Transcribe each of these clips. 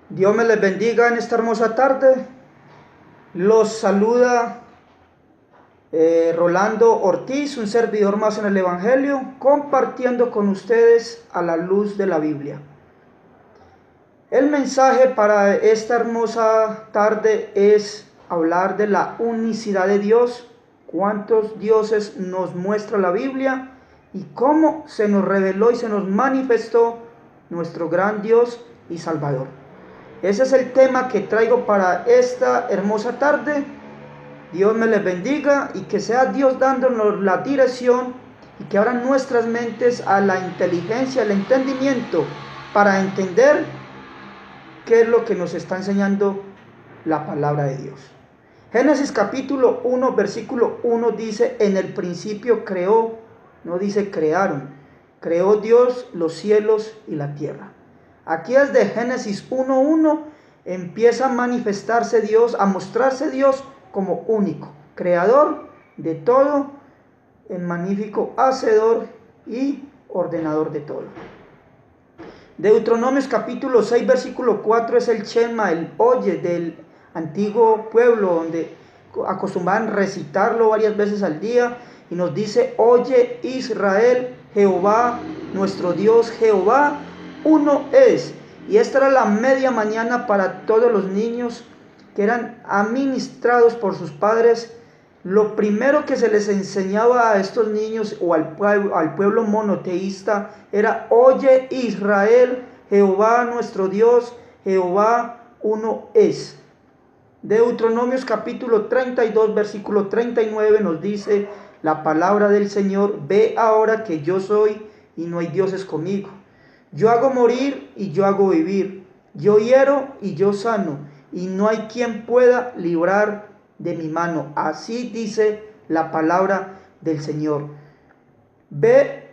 Dios me les bendiga en esta hermosa tarde. Los saluda Rolando Ortiz, un servidor más en el Evangelio, compartiendo con ustedes a la luz de la Biblia. El mensaje para esta hermosa tarde es hablar de la unicidad de Dios, cuántos dioses nos muestra la Biblia y cómo se nos reveló y se nos manifestó nuestro gran Dios y Salvador. Ese es el tema que traigo para esta hermosa tarde. Dios me les bendiga y que sea Dios dándonos la dirección y que abran nuestras mentes a la inteligencia, al entendimiento para entender qué es lo que nos está enseñando la palabra de Dios. Génesis capítulo 1, versículo 1 dice: en el principio creó, no dice crearon, creó Dios los cielos y la tierra. Aquí desde Génesis 1:1 empieza a manifestarse Dios, a mostrarse Dios como único, creador de todo, el magnífico hacedor y ordenador de todo. Deuteronomios capítulo 6, versículo 4 es el Shema, el oye del antiguo pueblo, donde acostumbraban recitarlo varias veces al día, y nos dice: oye Israel, Jehová nuestro Dios, Jehová uno es. Y esta era la media mañana para todos los niños que eran administrados por sus padres. Lo primero que se les enseñaba a estos niños o al pueblo monoteísta era: oye Israel, Jehová nuestro Dios, Jehová uno es. Deuteronomios capítulo 32, versículo 39 nos dice la palabra del Señor: ve ahora que yo soy y no hay dioses conmigo. Yo hago morir y yo hago vivir. Yo hiero y yo sano, y no hay quien pueda librar de mi mano. Así dice la palabra del Señor. Ve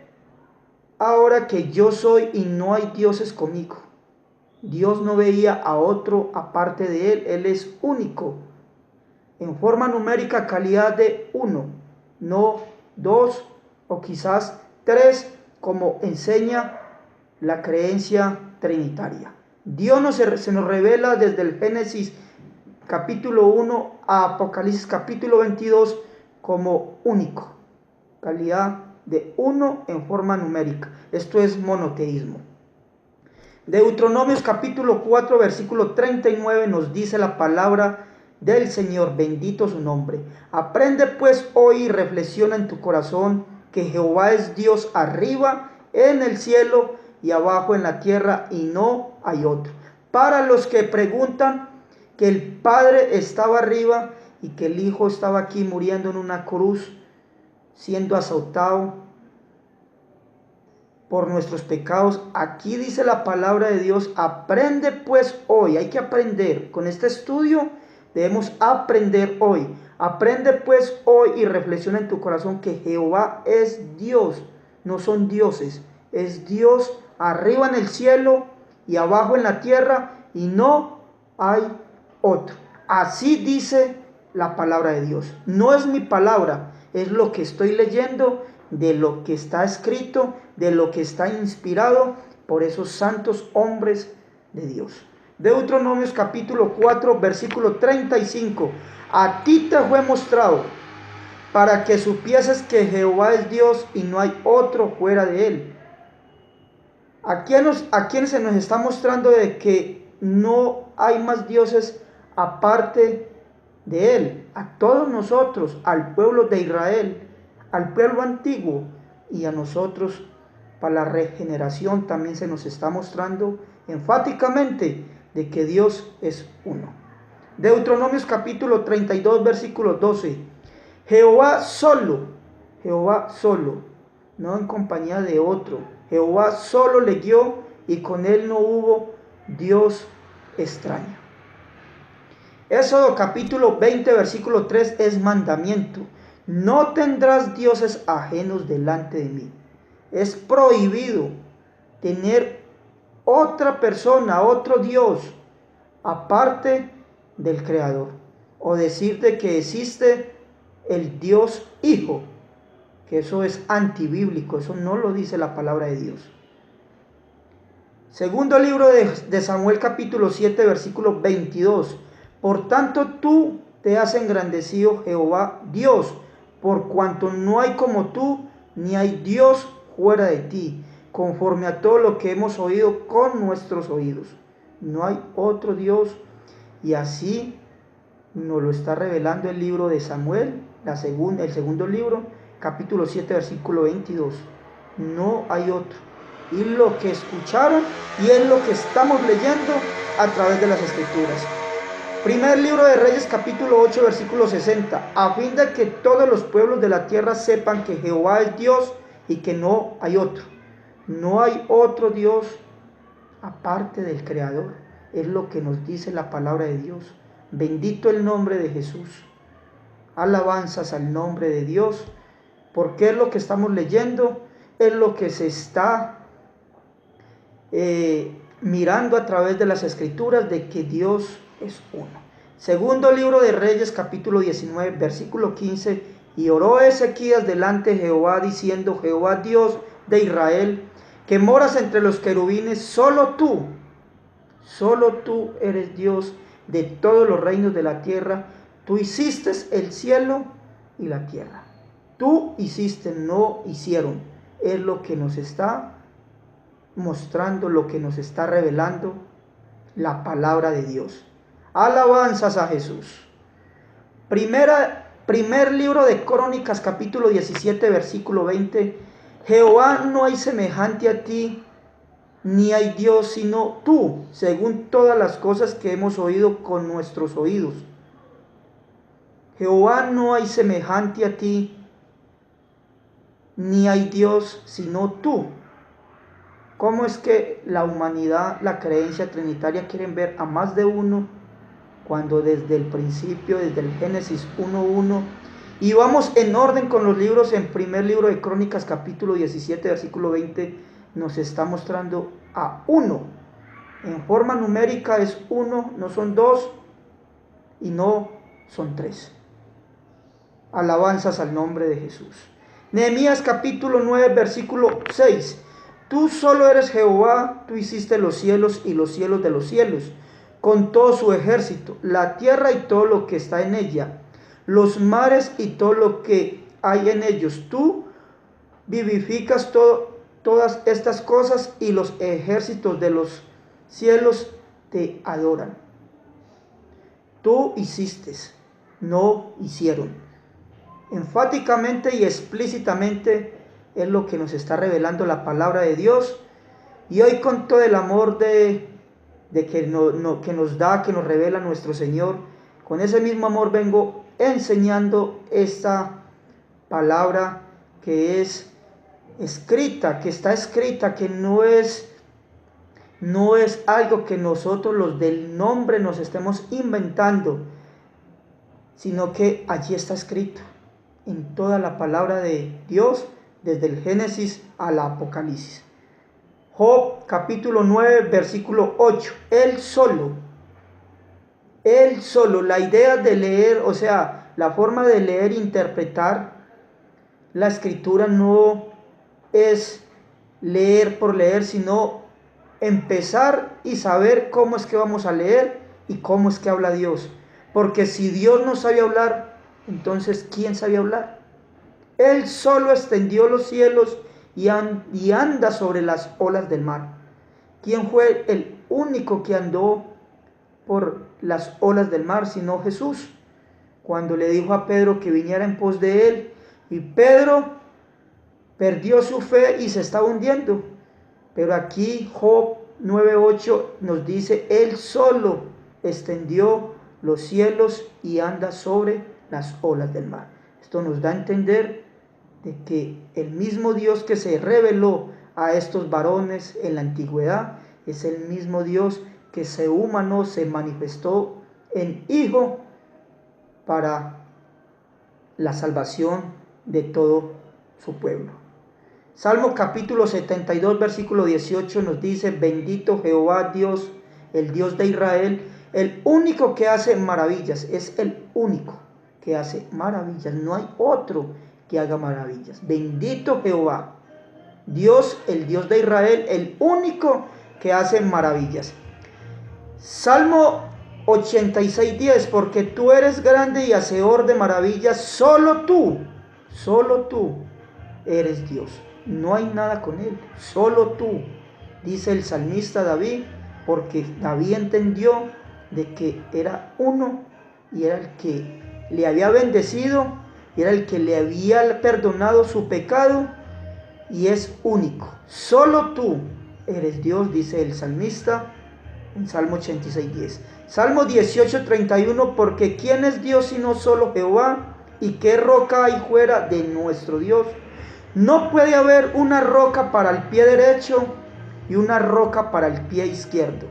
ahora que yo soy y no hay dioses conmigo. Dios no veía a otro aparte de Él. Él es único. En forma numérica, calidad de uno, no dos o quizás tres, como enseña la creencia trinitaria. Dios se nos revela desde el Génesis capítulo 1 a Apocalipsis capítulo 22 como único, calidad de uno en forma numérica. Esto es monoteísmo. Deuteronomios capítulo 4 versículo 39 nos dice la palabra del Señor, bendito su nombre. Aprende pues hoy y reflexiona en tu corazón que Jehová es Dios arriba en el cielo y abajo en la tierra, y no hay otro. Para los que preguntan que el Padre estaba arriba y que el Hijo estaba aquí muriendo en una cruz, siendo azotado por nuestros pecados, aquí dice la palabra de Dios: aprende pues hoy. Hay que aprender. Con este estudio debemos aprender hoy. Aprende pues hoy y reflexiona en tu corazón que Jehová es Dios, no son dioses. Es Dios arriba en el cielo y abajo en la tierra, y no hay otro. Así dice la palabra de Dios. No es mi palabra, es lo que estoy leyendo, de lo que está escrito, de lo que está inspirado por esos santos hombres de Dios. Deuteronomios capítulo 4, versículo 35. A ti te fue mostrado para que supieses que Jehová es Dios y no hay otro fuera de él. ¿A quién se nos está mostrando de que no hay más dioses aparte de él? A todos nosotros, al pueblo de Israel, al pueblo antiguo, y a nosotros para la regeneración también se nos está mostrando enfáticamente de que Dios es uno. Deuteronomios capítulo 32 versículo 12. Jehová solo, no en compañía de otro. Jehová solo le guió y con él no hubo Dios extraño. Éxodo capítulo 20 versículo 3 es mandamiento: no tendrás dioses ajenos delante de mí. Es prohibido tener otra persona, otro Dios aparte del Creador, o decirte que existe el Dios Hijo, que eso es antibíblico, eso no lo dice la palabra de Dios. Segundo libro de Samuel capítulo 7 versículo 22. Por tanto tú te has engrandecido, Jehová Dios, por cuanto no hay como tú, ni hay Dios fuera de ti, conforme a todo lo que hemos oído con nuestros oídos. No hay otro Dios. Y así nos lo está revelando el libro de Samuel, el segundo libro, capítulo 7, versículo 22. No hay otro. Y lo que escucharon y es lo que estamos leyendo a través de las Escrituras. Primer libro de Reyes, capítulo 8, versículo 60. A fin de que todos los pueblos de la tierra sepan que Jehová es Dios y que no hay otro. No hay otro Dios aparte del Creador. Es lo que nos dice la palabra de Dios. Bendito el nombre de Jesús. Alabanzas al nombre de Dios. Porque es lo que estamos leyendo. Es lo que se está mirando a través de las Escrituras, de que Dios es uno. Segundo libro de Reyes, capítulo 19, versículo 15. Y oró Ezequías delante de Jehová, diciendo: Jehová Dios de Israel, que moras entre los querubines, solo tú eres Dios de todos los reinos de la tierra. Tú hiciste el cielo y la tierra. Tú hiciste, no hicieron. Es lo que nos está mostrando, lo que nos está revelando la palabra de Dios. Alabanzas a Jesús. Primer libro de Crónicas, capítulo 17, versículo 20. Jehová, no hay semejante a ti, ni hay Dios sino tú, según todas las cosas que hemos oído con nuestros oídos. Jehová, no hay semejante a ti, ni hay Dios sino tú. ¿Cómo es que la humanidad, la creencia trinitaria, quieren ver a más de uno, cuando desde el principio, desde el Génesis 1:1, y vamos en orden con los libros? En primer libro de Crónicas, capítulo 17, versículo 20, nos está mostrando a uno. En forma numérica es uno, no son dos y no son tres. Alabanzas al nombre de Jesús. Nehemías capítulo 9, versículo 6. Tú solo eres Jehová, tú hiciste los cielos y los cielos de los cielos, con todo su ejército, la tierra y todo lo que está en ella, los mares y todo lo que hay en ellos. Tú vivificas todas estas cosas, y los ejércitos de los cielos te adoran. Tú hiciste, no hicieron. Enfáticamente y explícitamente es lo que nos está revelando la palabra de Dios. Y hoy, con todo el amor que nos da, que nos revela nuestro Señor, con ese mismo amor vengo enseñando esta palabra que es escrita, que está escrita, que no es algo que nosotros, los del nombre, nos estemos inventando, sino que allí está escrito en toda la palabra de Dios, desde el Génesis al Apocalipsis. Job capítulo 9, versículo 8. Él solo, la idea de leer, o sea, la forma de leer e interpretar la escritura no es leer por leer, sino empezar y saber cómo es que vamos a leer y cómo es que habla Dios. Porque si Dios no sabe hablar, entonces ¿quién sabe hablar? Él solo extendió los cielos y anda sobre las olas del mar. ¿Quién fue el único que andó por las olas del mar sino Jesús? Cuando le dijo a Pedro que viniera en pos de él, y Pedro perdió su fe y se estaba hundiendo. Pero aquí Job 9:8 nos dice: Él solo extendió los cielos y anda sobre las olas del mar. Esto nos da a entender de que el mismo Dios que se reveló a estos varones en la antigüedad es el mismo Dios que se humanó, se manifestó en Hijo para la salvación de todo su pueblo. Salmo capítulo 72, versículo 18 nos dice: bendito Jehová Dios, el Dios de Israel, el único que hace maravillas. Es el único que hace maravillas, no hay otro que haga maravillas. Bendito Jehová Dios, el Dios de Israel, el único que hace maravillas. Salmo 86:10, porque tú eres grande y hacedor de maravillas, solo tú eres Dios. No hay nada con él, solo tú, dice el salmista David, porque David entendió de que era uno y era el que le había bendecido y era el que le había perdonado su pecado y es único. Solo tú eres Dios, dice el salmista en Salmo 86:10. Salmo 18:31, porque ¿quién es Dios sino solo Jehová? ¿Y qué roca hay fuera de nuestro Dios? No puede haber una roca para el pie derecho y una roca para el pie izquierdo.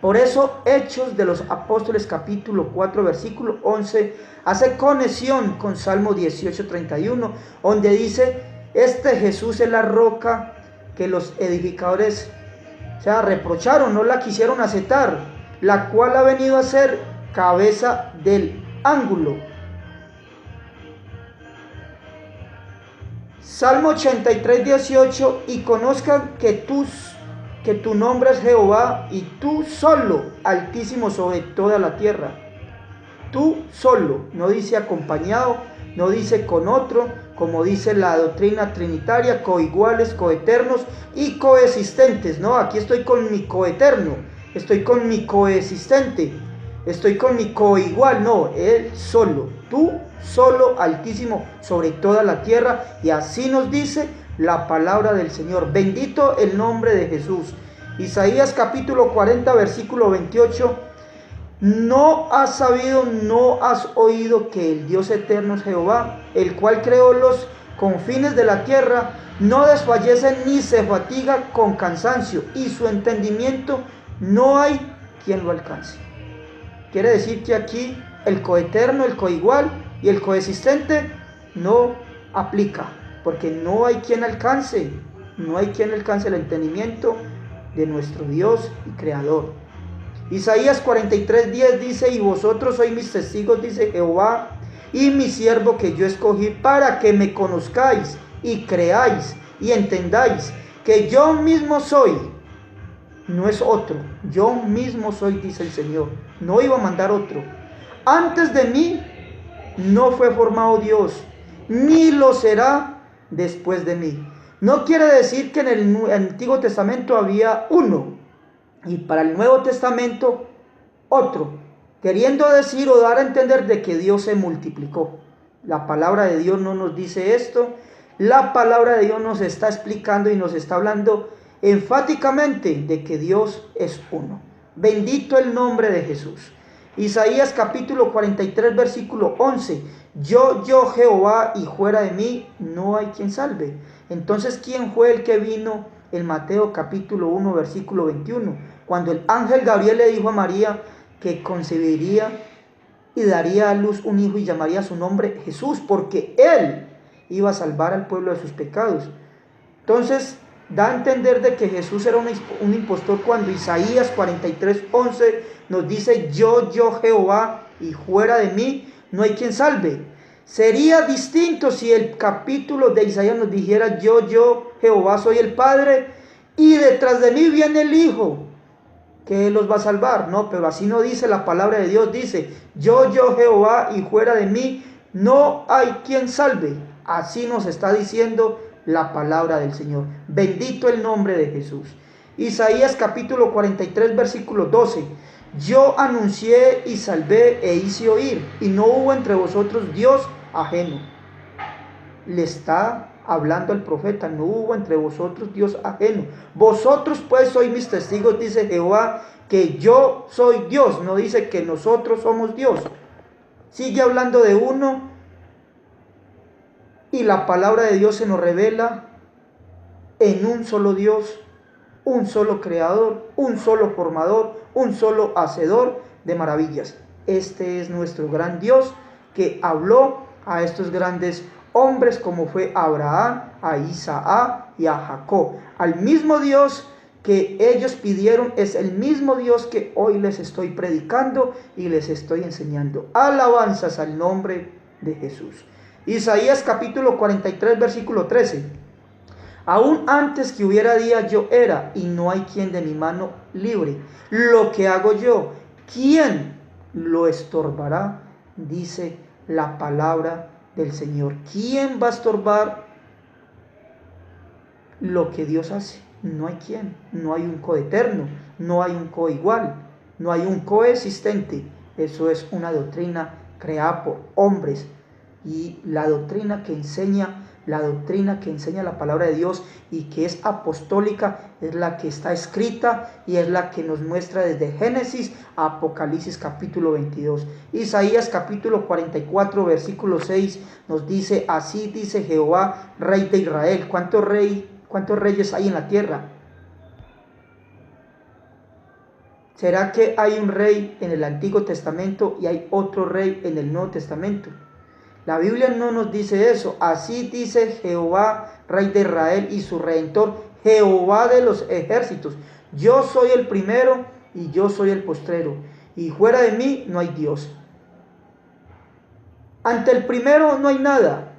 Por eso Hechos de los Apóstoles capítulo 4 versículo 11 hace conexión con Salmo 18:31, donde dice, este Jesús es la roca que los edificadores reprocharon, no la quisieron aceptar, la cual ha venido a ser cabeza del ángulo. Salmo 83:18, y conozcan que tu nombre es Jehová, y tú solo, Altísimo sobre toda la tierra. Tú solo, no dice acompañado, no dice con otro, como dice la doctrina trinitaria, coiguales, coeternos y coexistentes. No, aquí estoy con mi coeterno, estoy con mi coexistente, estoy con mi coigual. No, él solo, tú solo, Altísimo sobre toda la tierra. Y así nos dice la palabra del Señor. Bendito el nombre de Jesús. Isaías capítulo 40 versículo 28. No has sabido, no has oído que el Dios eterno es Jehová, el cual creó los confines de la tierra, no desfallece ni se fatiga con cansancio, y su entendimiento no hay quien lo alcance. Quiere decir que aquí el coeterno, el coigual y el coexistente no aplica, porque no hay quien alcance el entendimiento de nuestro Dios y Creador. Isaías 43:10 dice, y vosotros sois mis testigos, dice Jehová, y mi siervo que yo escogí, para que me conozcáis y creáis y entendáis que yo mismo soy, no es otro, yo mismo soy, dice el Señor, no iba a mandar otro. Antes de mí no fue formado Dios, ni lo será después de mí. No quiere decir que en el Antiguo Testamento había uno y para el Nuevo Testamento otro, queriendo decir o dar a entender de que Dios se multiplicó. La palabra de Dios no nos dice esto. La palabra de Dios nos está explicando y nos está hablando enfáticamente de que Dios es uno. Bendito el nombre de Jesús. Isaías capítulo 43 versículo 11. Yo Jehová, y fuera de mí no hay quien salve. Entonces, ¿quién fue el que vino en Mateo capítulo 1 versículo 21? Cuando el ángel Gabriel le dijo a María que concebiría y daría a luz un hijo y llamaría su nombre Jesús, porque él iba a salvar al pueblo de sus pecados. Entonces da a entender de que Jesús era un impostor, cuando Isaías 43:11 nos dice, yo Jehová, y fuera de mí no hay quien salve. Sería distinto si el capítulo de Isaías nos dijera, yo Jehová soy el Padre, y detrás de mí viene el Hijo, que Él los va a salvar. No, pero así no dice la palabra de Dios. Dice, yo Jehová, y fuera de mí no hay quien salve. Así nos está diciendo la palabra del Señor. Bendito el nombre de Jesús. Isaías capítulo 43 versículo 12. Yo anuncié y salvé e hice oír, y no hubo entre vosotros Dios ajeno. Le está hablando al profeta, no hubo entre vosotros Dios ajeno. Vosotros pues sois mis testigos, dice Jehová, que yo soy Dios. No dice que nosotros somos Dios. Sigue hablando de uno, y la palabra de Dios se nos revela en un solo Dios, un solo creador, un solo formador, un solo hacedor de maravillas. Este es nuestro gran Dios, que habló a estos grandes hombres como fue Abraham, a Isaac y a Jacob. Al mismo Dios que ellos pidieron es el mismo Dios que hoy les estoy predicando y les estoy enseñando. Alabanzas al nombre de Jesús. Isaías capítulo 43 versículo 13. Aún antes que hubiera día yo era, y no hay quien de mi mano libre. Lo que hago yo, ¿quién lo estorbará? Dice la palabra del Señor. ¿Quién va a estorbar lo que Dios hace? No hay quien. No hay un coeterno, no hay un coigual, no hay un coexistente. Eso es una doctrina creada por hombres. Y la doctrina que enseña la palabra de Dios y que es apostólica es la que está escrita y es la que nos muestra desde Génesis a Apocalipsis capítulo 22. Isaías capítulo 44 versículo 6 nos dice: así dice Jehová, Rey de Israel. ¿Cuántos reyes hay en la tierra? ¿Será que hay un rey en el Antiguo Testamento y hay otro rey en el Nuevo Testamento? La Biblia no nos dice eso. Así dice Jehová, Rey de Israel y su Redentor, Jehová de los ejércitos. Yo soy el primero y yo soy el postrero, y fuera de mí no hay Dios. Ante el primero no hay nada,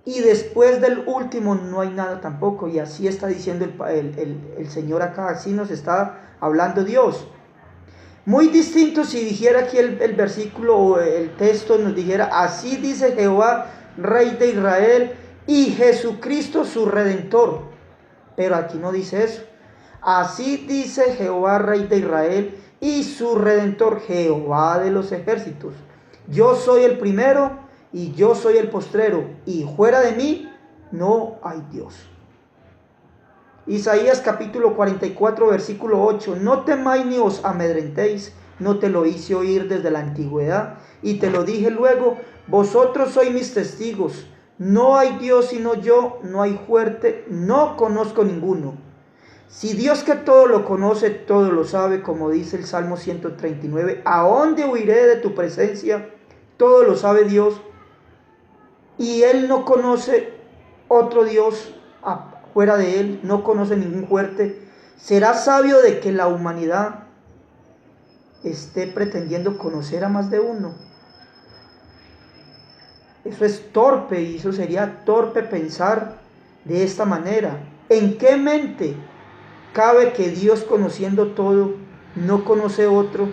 y después del último no hay nada tampoco. Y así está diciendo el Señor acá, así nos está hablando Dios. Muy distinto si dijera aquí el versículo o el texto nos dijera: así dice Jehová, Rey de Israel y Jesucristo su Redentor. Pero aquí no dice eso. Así dice Jehová, Rey de Israel y su Redentor, Jehová de los ejércitos. Yo soy el primero y yo soy el postrero, y fuera de mí no hay Dios. Isaías capítulo 44 versículo 8: no temáis ni os amedrentéis, no te lo hice oír desde la antigüedad, y te lo dije luego, vosotros sois mis testigos, no hay Dios sino yo, no hay fuerte, no conozco ninguno. Si Dios, que todo lo conoce, todo lo sabe, como dice el Salmo 139, ¿a dónde huiré de tu presencia? Todo lo sabe Dios, y Él no conoce otro Dios fuera de Él, no conoce ningún fuerte. ¿Será sabio de que la humanidad esté pretendiendo conocer a más de uno? Eso es torpe, y eso sería torpe pensar de esta manera. ¿En qué mente cabe que Dios, conociendo todo, no conoce otro?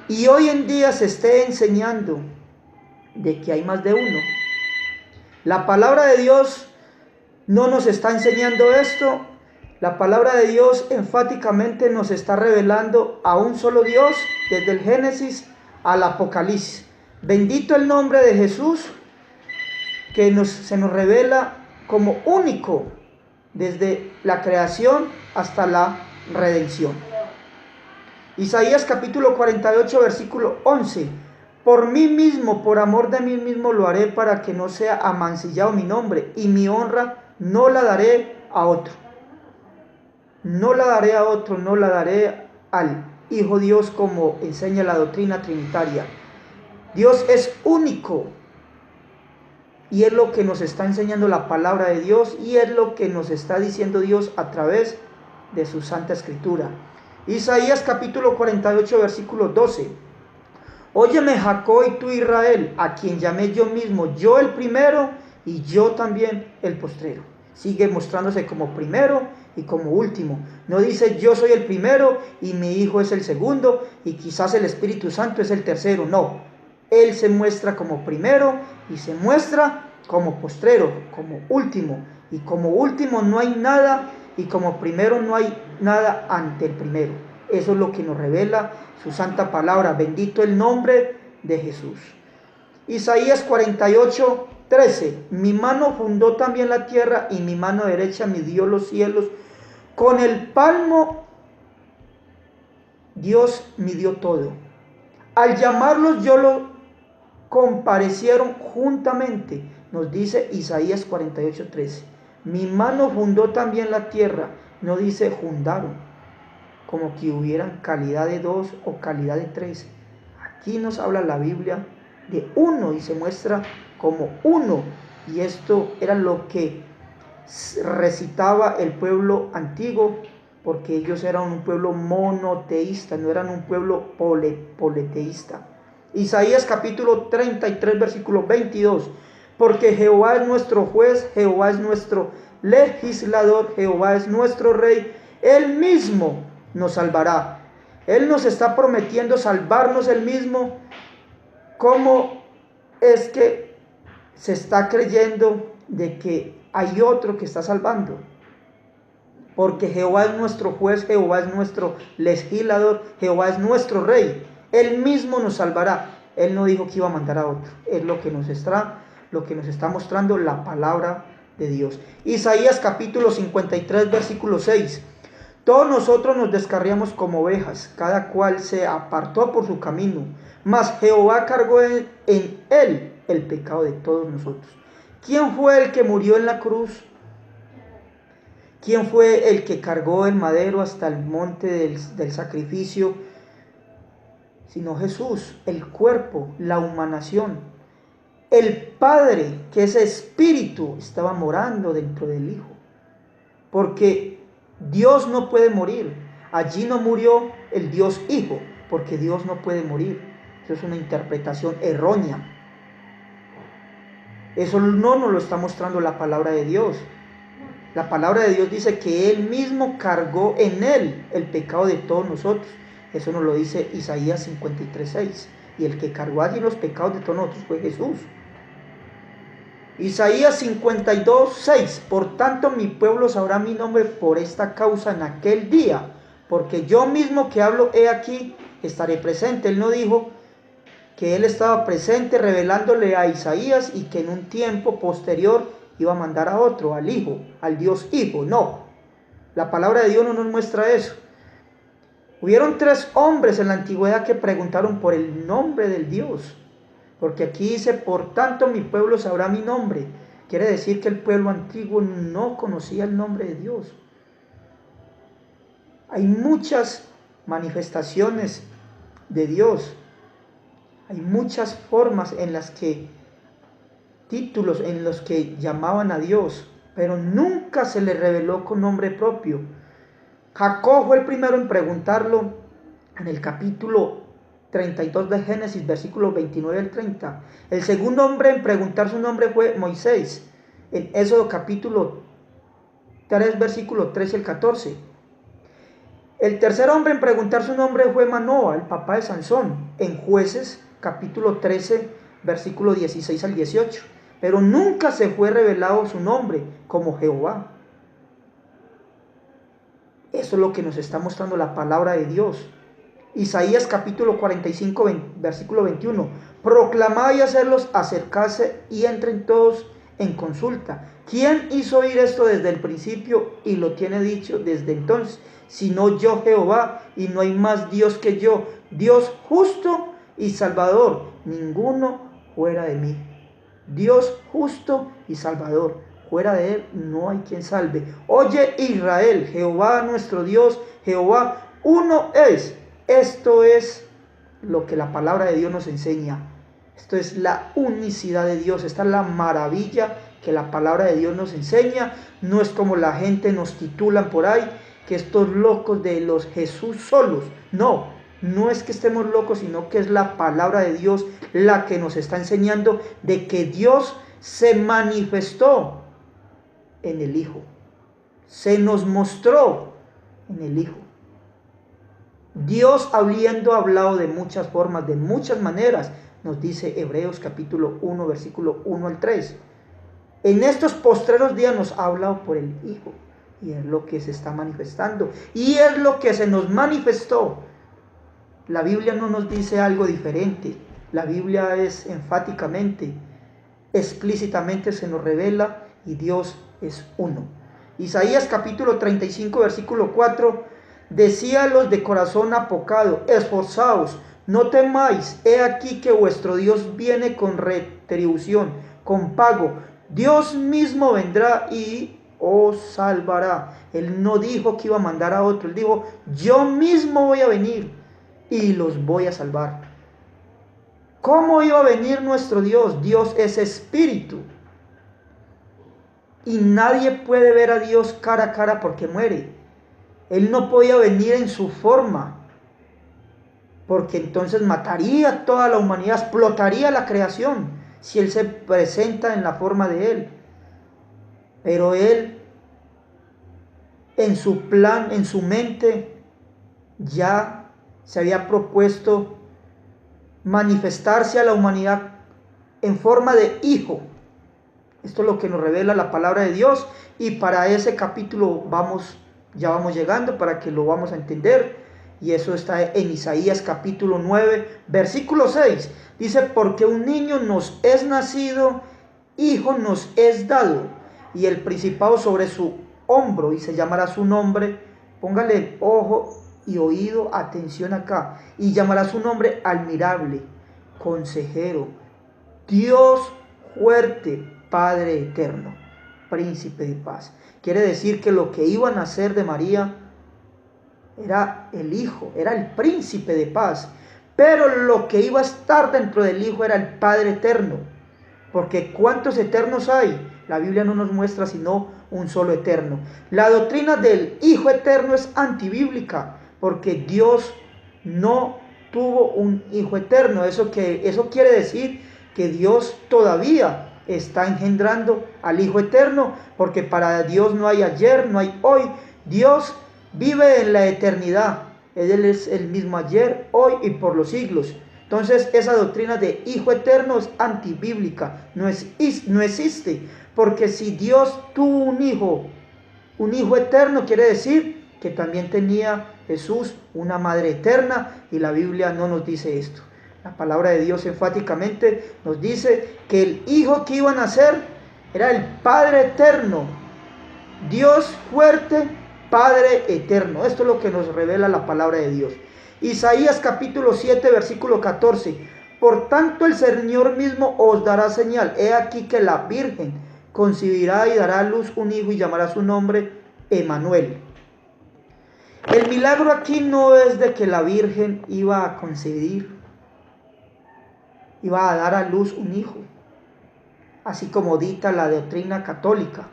Y hoy en día se esté enseñando de que hay más de uno. La palabra de Dios no nos está enseñando esto. La palabra de Dios enfáticamente nos está revelando a un solo Dios desde el Génesis al Apocalipsis. Bendito el nombre de Jesús, que se nos revela como único desde la creación hasta la redención. Isaías capítulo 48 versículo 11: por mí mismo, por amor de mí mismo lo haré, para que no sea amancillado mi nombre, y mi honra no la daré a otro. No la daré a otro, no la daré al Hijo Dios, como enseña la doctrina trinitaria. Dios es único, y es lo que nos está enseñando la palabra de Dios, y es lo que nos está diciendo Dios a través de su Santa Escritura. Isaías capítulo 48 versículo 12: óyeme Jacob y tú Israel, a quien llamé yo mismo, yo el primero y yo también el postrero. Sigue mostrándose como primero y como último. No dice yo soy el primero y mi Hijo es el segundo y quizás el Espíritu Santo es el tercero. No, Él se muestra como primero y se muestra como postrero, como último. Y como último no hay nada, y como primero no hay nada ante el primero. Eso es lo que nos revela su santa palabra. Bendito el nombre de Jesús. Isaías 48, 13: mi mano fundó también la tierra, y mi mano derecha midió los cielos. Con el palmo Dios midió todo. Al llamarlos yo lo comparecieron juntamente. Nos dice Isaías 48, 13. Mi mano fundó también la tierra. No dice fundaron, como que hubieran calidad de dos o calidad de tres. Aquí nos habla la Biblia de uno y se muestra como uno. Y esto era lo que recitaba el pueblo antiguo, porque ellos eran un pueblo monoteísta, no eran un pueblo politeísta. Isaías capítulo 33 versículo 22: Porque Jehová es nuestro juez, Jehová es nuestro legislador, Jehová es nuestro rey. Él mismo nos salvará. Él nos está prometiendo salvarnos Él mismo. ¿Cómo es que se está creyendo de que hay otro que está salvando? Porque Jehová es nuestro juez, Jehová es nuestro legislador, Jehová es nuestro rey. Él mismo nos salvará. Él no dijo que iba a mandar a otro. Es lo que nos está mostrando la palabra de Dios. Isaías capítulo 53, versículo 6. Todos nosotros nos descarriamos como ovejas, cada cual se apartó por su camino, mas Jehová cargó en él el pecado de todos nosotros. ¿Quién fue el que murió en la cruz? ¿Quién fue el que cargó el madero hasta el monte del sacrificio? Sino Jesús, el cuerpo, la humanación. El Padre, que ese espíritu estaba morando dentro del Hijo. Porque Dios no puede morir. Allí no murió el Dios Hijo, porque Dios no puede morir. Eso es una interpretación errónea. Eso no nos lo está mostrando la palabra de Dios. La palabra de Dios dice que Él mismo cargó en Él el pecado de todos nosotros. Eso nos lo dice Isaías 53:6. Y el que cargó allí los pecados de todos nosotros fue Jesús. Isaías 52:6. Por tanto mi pueblo sabrá mi nombre por esta causa en aquel día. Porque yo mismo que hablo, he aquí, estaré presente. Él no dijo que Él estaba presente revelándole a Isaías y que en un tiempo posterior iba a mandar a otro, al Hijo, al Dios Hijo. No, la palabra de Dios no nos muestra eso. Hubieron 3 hombres en la antigüedad que preguntaron por el nombre del Dios. Porque aquí dice, por tanto mi pueblo sabrá mi nombre. Quiere decir que el pueblo antiguo no conocía el nombre de Dios. Hay muchas manifestaciones de Dios. Hay muchas formas en las que, títulos en los que llamaban a Dios, pero nunca se le reveló con nombre propio. Jacob fue el primero en preguntarlo en el capítulo 32 de Génesis, versículos 29 al 30. El segundo hombre en preguntar su nombre fue Moisés, en Éxodo capítulo 3, versículos 13 al 14. El tercer hombre en preguntar su nombre fue Manoa, el papá de Sansón, en Jueces capítulo 13, versículos 16 al 18. Pero nunca se fue revelado su nombre como Jehová. Eso es lo que nos está mostrando la palabra de Dios. Isaías capítulo 45, versículo 21. Proclamad y hacerlos acercarse y entren todos en consulta. ¿Quién hizo oír esto desde el principio y lo tiene dicho desde entonces? Sino yo Jehová, y no hay más Dios que yo, Dios justo y salvador, ninguno fuera de mí. Dios justo y salvador, fuera de Él no hay quien salve. Oye Israel, Jehová nuestro Dios, Jehová uno es. Esto es lo que la palabra de Dios nos enseña. Esto es la unicidad de Dios. Esta es la maravilla que la palabra de Dios nos enseña. No es como la gente nos titulan por ahí, que estos locos de los Jesús solos. No es que estemos locos, sino que es la palabra de Dios la que nos está enseñando de que Dios se manifestó en el Hijo. Se nos mostró en el Hijo. Dios, habiendo hablado de muchas formas, de muchas maneras, nos dice Hebreos capítulo 1, versículo 1 al 3. En estos postreros días nos ha hablado por el Hijo. Y es lo que se está manifestando. Y es lo que se nos manifestó. La Biblia no nos dice algo diferente. La Biblia es enfáticamente, explícitamente se nos revela y Dios es uno. Isaías capítulo 35, versículo 4. Decía a los de corazón apocado, esforzaos, no temáis, he aquí que vuestro Dios viene con retribución, con pago. Dios mismo vendrá y os salvará. Él no dijo que iba a mandar a otro, Él dijo, yo mismo voy a venir y los voy a salvar. ¿Cómo iba a venir nuestro Dios? Dios es espíritu. Y nadie puede ver a Dios cara a cara porque muere. Él no podía venir en su forma, porque entonces mataría a toda la humanidad, explotaría la creación. si Él se presenta en la forma de Él. Pero Él, en su plan, en su mente, ya se había propuesto manifestarse a la humanidad en forma de hijo. Esto es lo que nos revela la palabra de Dios, y para ese capítulo ya vamos llegando para que lo vamos a entender, y eso está en Isaías capítulo 9, versículo 6. Dice: porque un niño nos es nacido, hijo nos es dado, y el principado sobre su hombro, y se llamará su nombre. Póngale el ojo y oído, atención acá. Y llamará su nombre admirable, consejero, Dios fuerte, Padre eterno, príncipe de paz. Quiere decir que lo que iba a nacer de María era el Hijo, era el príncipe de paz. Pero lo que iba a estar dentro del Hijo era el Padre eterno. Porque ¿cuántos eternos hay? La Biblia no nos muestra sino un solo eterno. La doctrina del Hijo eterno es antibíblica, porque Dios no tuvo un Hijo eterno. Eso quiere decir que Dios todavía está engendrando al Hijo eterno, porque para Dios no hay ayer, no hay hoy. Dios vive en la eternidad. Él es el mismo ayer, hoy y por los siglos. Entonces esa doctrina de Hijo eterno es antibíblica, no existe, porque si Dios tuvo un hijo eterno, quiere decir que también tenía Jesús una madre eterna, y la Biblia no nos dice esto. La palabra de Dios enfáticamente nos dice que el Hijo que iba a nacer era el Padre eterno, Dios fuerte, Padre eterno. Esto es lo que nos revela la palabra de Dios. Isaías capítulo 7, versículo 14. Por tanto el Señor mismo os dará señal. He aquí que la Virgen concebirá y dará a luz un hijo, y llamará su nombre Emmanuel. El milagro aquí no es de que la Virgen iba a concebir, iba a dar a luz un hijo, así como dicta la doctrina católica,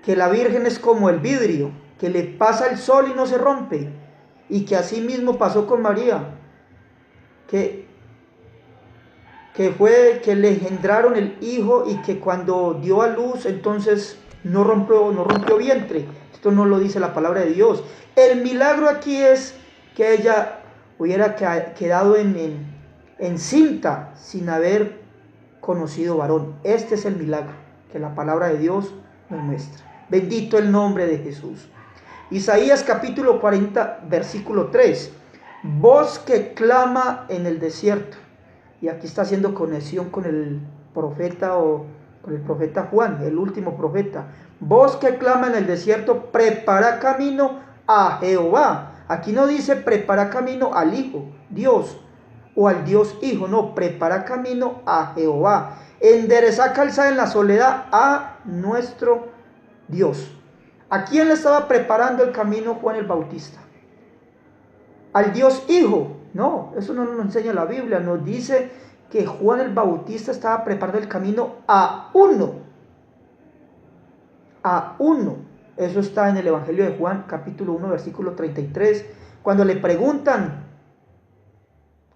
que la Virgen es como el vidrio, que le pasa el sol y no se rompe, y que así mismo pasó con María, que le engendraron el hijo, y que cuando dio a luz entonces no rompió vientre. Esto no lo dice la palabra de Dios. El milagro aquí es que ella hubiera quedado encinta sin haber conocido varón. Este es el milagro que la palabra de Dios nos muestra. Bendito el nombre de Jesús. Isaías capítulo 40, versículo 3. Voz que clama en el desierto. Y aquí está haciendo conexión con el profeta Juan, el último profeta. Voz que clama en el desierto: prepara camino a Jehová. Aquí no dice prepara camino al Hijo, Dios, o al Dios Hijo, no, prepara camino a Jehová. Endereza calzada en la soledad a nuestro Dios. ¿A quién le estaba preparando el camino Juan el Bautista? ¿Al Dios Hijo? No, eso no nos enseña la Biblia. Nos dice que Juan el Bautista estaba preparando el camino a uno. A uno. Eso está en el Evangelio de Juan, capítulo 1, versículo 33. Cuando le preguntan,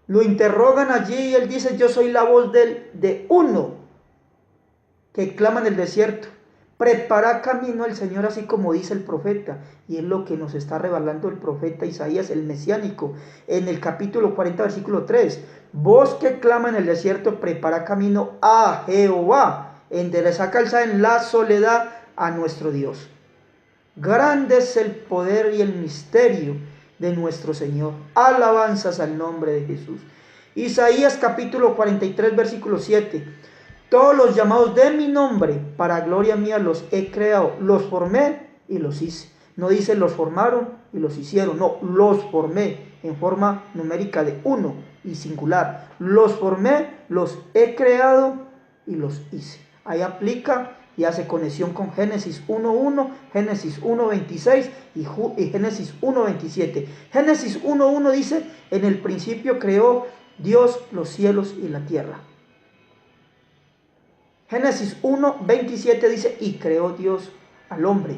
lo interrogan allí, y él dice: yo soy la voz de uno que clama en el desierto. Prepara camino al Señor, así como dice el profeta. Y es lo que nos está revelando el profeta Isaías, el mesiánico, en el capítulo 40, versículo 3. Voz que clama en el desierto: prepara camino a Jehová, endereza calzada en la soledad a nuestro Dios. Grande es el poder y el misterio de nuestro Señor. Alabanzas al nombre de Jesús. Isaías capítulo 43, versículo 7. Todos los llamados de mi nombre, para gloria mía los he creado, los formé y los hice. No dice los formaron y los hicieron, no, los formé en forma numérica de uno y singular. Los formé, los he creado y los hice. Ahí aplica y hace conexión con Génesis 1.1, Génesis 1.26 y Génesis 1.27. Génesis 1.1 dice: en el principio creó Dios los cielos y la tierra. Génesis 1:27 dice: y creó Dios al hombre.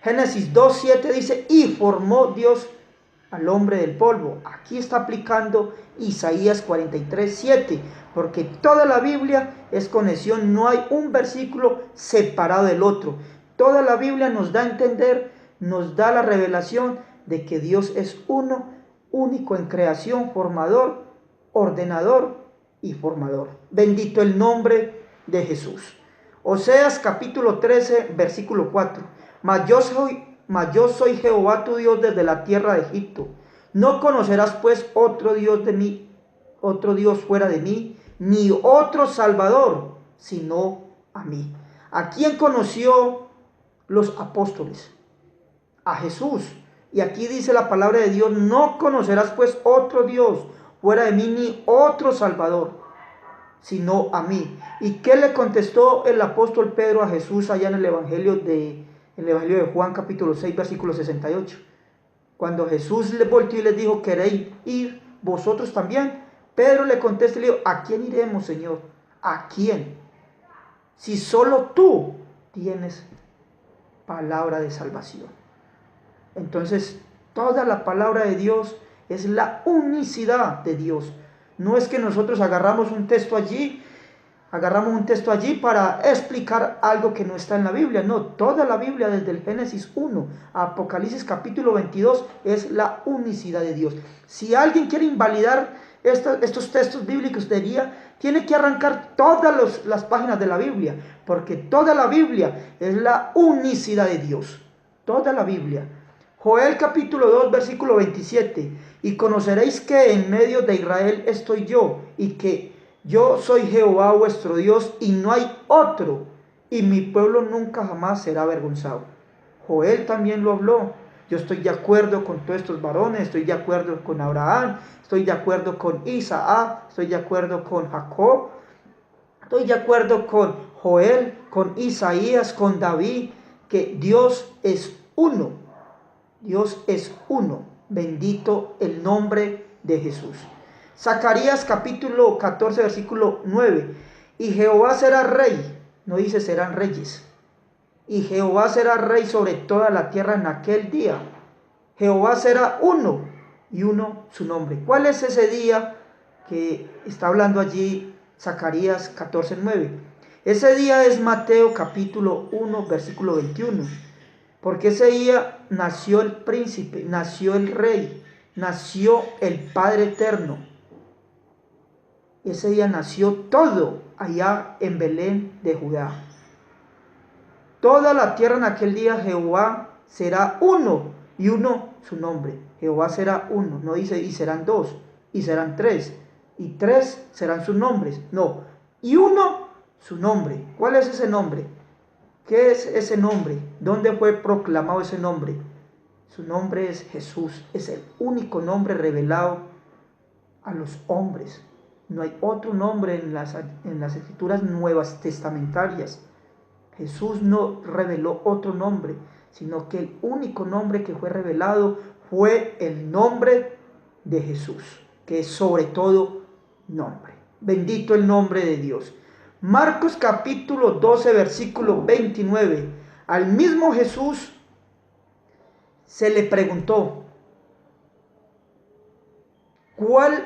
Génesis 2:7 dice: y formó Dios al hombre del polvo. Aquí está aplicando Isaías 43:7. porque toda la Biblia es conexión, no hay un versículo separado del otro. Toda la Biblia nos da a entender, nos da la revelación de que Dios es uno, único en creación, formador, ordenador y formador. Bendito el nombre de Jesús. Oseas capítulo 13, versículo 4. Mas yo soy Jehová tu Dios desde la tierra de Egipto. No conocerás pues otro Dios fuera de mí, ni otro Salvador, sino a mí. ¿A quién conoció los apóstoles? A Jesús. Y aquí dice la palabra de Dios: no conocerás pues otro Dios fuera de mí, ni otro Salvador, sino a mí. ¿Y qué le contestó el apóstol Pedro a Jesús allá en el Evangelio de Juan capítulo 6, versículo 68? Cuando Jesús le volteó y les dijo: ¿queréis ir vosotros también? Pedro le contesta y le dijo: ¿a quién iremos, Señor? ¿A quién? Si solo tú tienes palabra de salvación. Entonces, toda la palabra de Dios es la unicidad de Dios. No es que nosotros agarramos un texto allí para explicar algo que no está en la Biblia. No, toda la Biblia desde el Génesis 1 a Apocalipsis capítulo 22 es la unicidad de Dios. Si alguien quiere invalidar estos textos bíblicos, tiene que arrancar todas las páginas de la Biblia, porque toda la Biblia es la unicidad de Dios. Toda la Biblia. Joel capítulo 2 versículo 27. Y conoceréis que en medio de Israel estoy yo, y que yo soy Jehová vuestro Dios, y no hay otro, y mi pueblo nunca jamás será avergonzado. Joel también lo habló. Yo estoy de acuerdo con todos estos varones, estoy de acuerdo con Abraham, estoy de acuerdo con Isaac, estoy de acuerdo con Jacob, estoy de acuerdo con Joel, con Isaías, con David, que Dios es uno. Dios es uno. Bendito el nombre de Jesús. Zacarías capítulo 14 versículo 9. Y Jehová será rey. No dice serán reyes. Y Jehová será rey sobre toda la tierra en aquel día. Jehová será uno, y uno su nombre. ¿Cuál es ese día que está hablando allí Zacarías 14, 9? Ese día es Mateo capítulo 1 versículo 21. Porque ese día nació el príncipe, nació el rey, nació el Padre eterno. Ese día nació todo allá en Belén de Judá. Toda la tierra en aquel día Jehová será uno, y uno su nombre. Jehová será uno, no dice y serán dos, y serán tres, y tres serán sus nombres. No, y uno su nombre. ¿Cuál es ese nombre? ¿Qué es ese nombre? ¿Dónde fue proclamado ese nombre? Su nombre es Jesús. Es el único nombre revelado a los hombres. No hay otro nombre en las escrituras nuevas testamentarias. Jesús no reveló otro nombre, sino que el único nombre que fue revelado fue el nombre de Jesús, que es sobre todo nombre. Bendito el nombre de Dios. Marcos capítulo 12 versículo 29. Al mismo Jesús se le preguntó: ¿cuál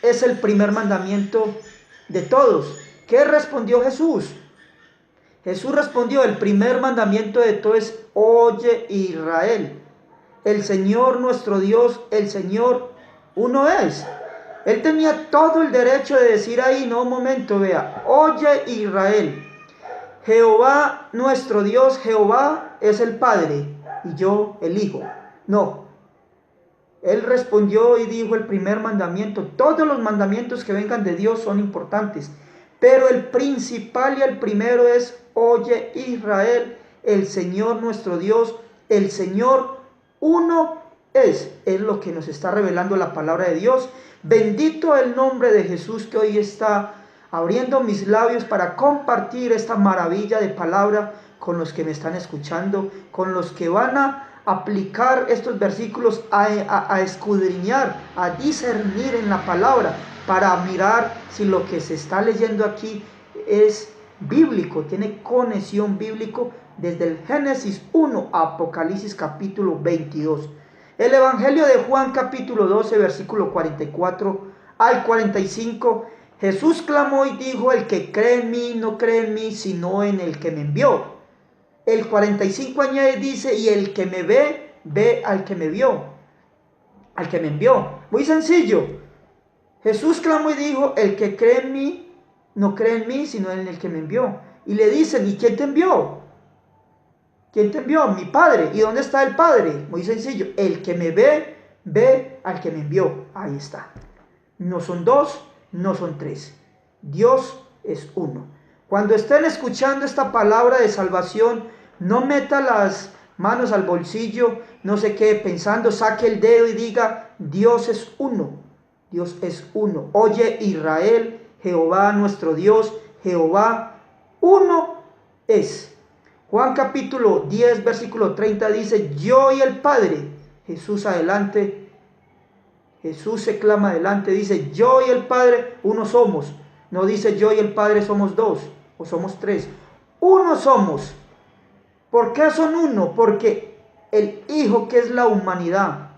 es el primer mandamiento de todos? ¿Qué respondió Jesús? Jesús respondió: el primer mandamiento de todos es: oye Israel, el Señor nuestro Dios, el Señor uno es. Él tenía todo el derecho de decir ahí: no, un momento, vea, oye Israel, Jehová nuestro Dios, Jehová es el Padre y yo el Hijo. No, Él respondió y dijo el primer mandamiento. Todos los mandamientos que vengan de Dios son importantes, pero el principal y el primero es: oye Israel, el Señor nuestro Dios, el Señor uno es lo que nos está revelando la palabra de Dios. Bendito el nombre de Jesús, que hoy está abriendo mis labios para compartir esta maravilla de palabra con los que me están escuchando, con los que van a aplicar estos versículos, a escudriñar, a discernir en la palabra, para mirar si lo que se está leyendo aquí es bíblico, tiene conexión bíblico desde el Génesis 1 a Apocalipsis capítulo 22. El Evangelio de Juan capítulo 12 versículo 44 al 45 Jesús clamó y dijo, el que cree en mí no cree en mí, sino en el que me envió. El 45 añade y dice, y el que me ve, ve al que me vio, al que me envió. Muy sencillo. Jesús clamó y dijo, el que cree en mí, no cree en mí, sino en el que me envió. Y le dicen, ¿y quién te envió? ¿Quién te envió? Mi Padre. ¿Y dónde está el Padre? Muy sencillo. El que me ve, ve al que me envió. Ahí está. No son dos, no son tres. Dios es uno. Cuando estén escuchando esta palabra de salvación, no meta las manos al bolsillo, no se quede pensando, saque el dedo y diga, Dios es uno. Dios es uno. Oye Israel, Jehová nuestro Dios, Jehová uno es. Juan capítulo 10, versículo 30 dice, yo y el Padre. Jesús adelante, Jesús se clama adelante, dice, yo y el Padre uno somos. No dice yo y el Padre somos dos o somos tres. Uno somos. ¿Por qué son uno? Porque el Hijo, que es la humanidad,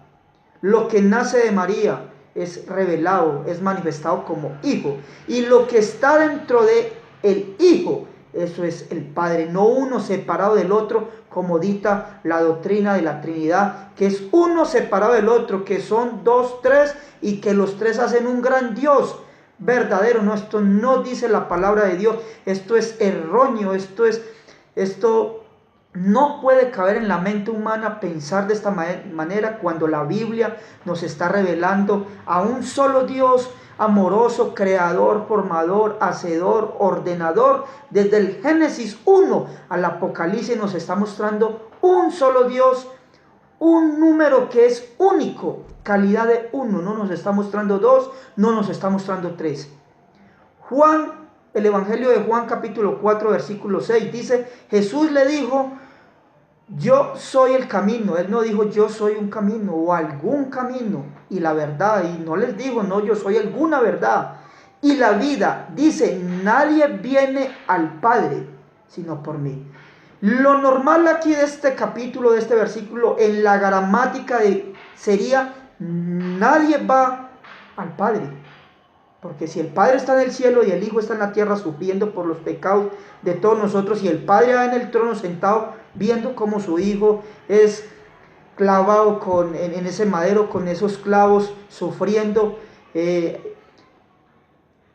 lo que nace de María, es revelado, es manifestado como Hijo. Y lo que está dentro de el Hijo, eso es el Padre, no uno separado del otro, como dicta la doctrina de la Trinidad, que es uno separado del otro, que son dos, tres, y que los tres hacen un gran Dios verdadero. No, esto no dice la palabra de Dios, esto es erróneo, esto no puede caber en la mente humana pensar de esta manera cuando la Biblia nos está revelando a un solo Dios amoroso, creador, formador, hacedor, ordenador. Desde el Génesis 1 al Apocalipsis nos está mostrando un solo Dios, un número que es único, calidad de uno. No nos está mostrando dos, no nos está mostrando tres. Juan, el Evangelio de Juan capítulo 4 versículo 6 dice, Jesús le dijo, yo soy el camino. Él no dijo yo soy un camino o algún camino y la verdad. Y no les dijo no, yo soy alguna verdad y la vida. Dice, nadie viene al Padre sino por mí. Lo normal aquí de este capítulo, de este versículo, en la gramática sería nadie va al Padre. Porque si el Padre está en el cielo y el Hijo está en la tierra sufriendo por los pecados de todos nosotros, y el Padre va en el trono sentado viendo cómo su Hijo es clavado en ese madero con esos clavos, sufriendo,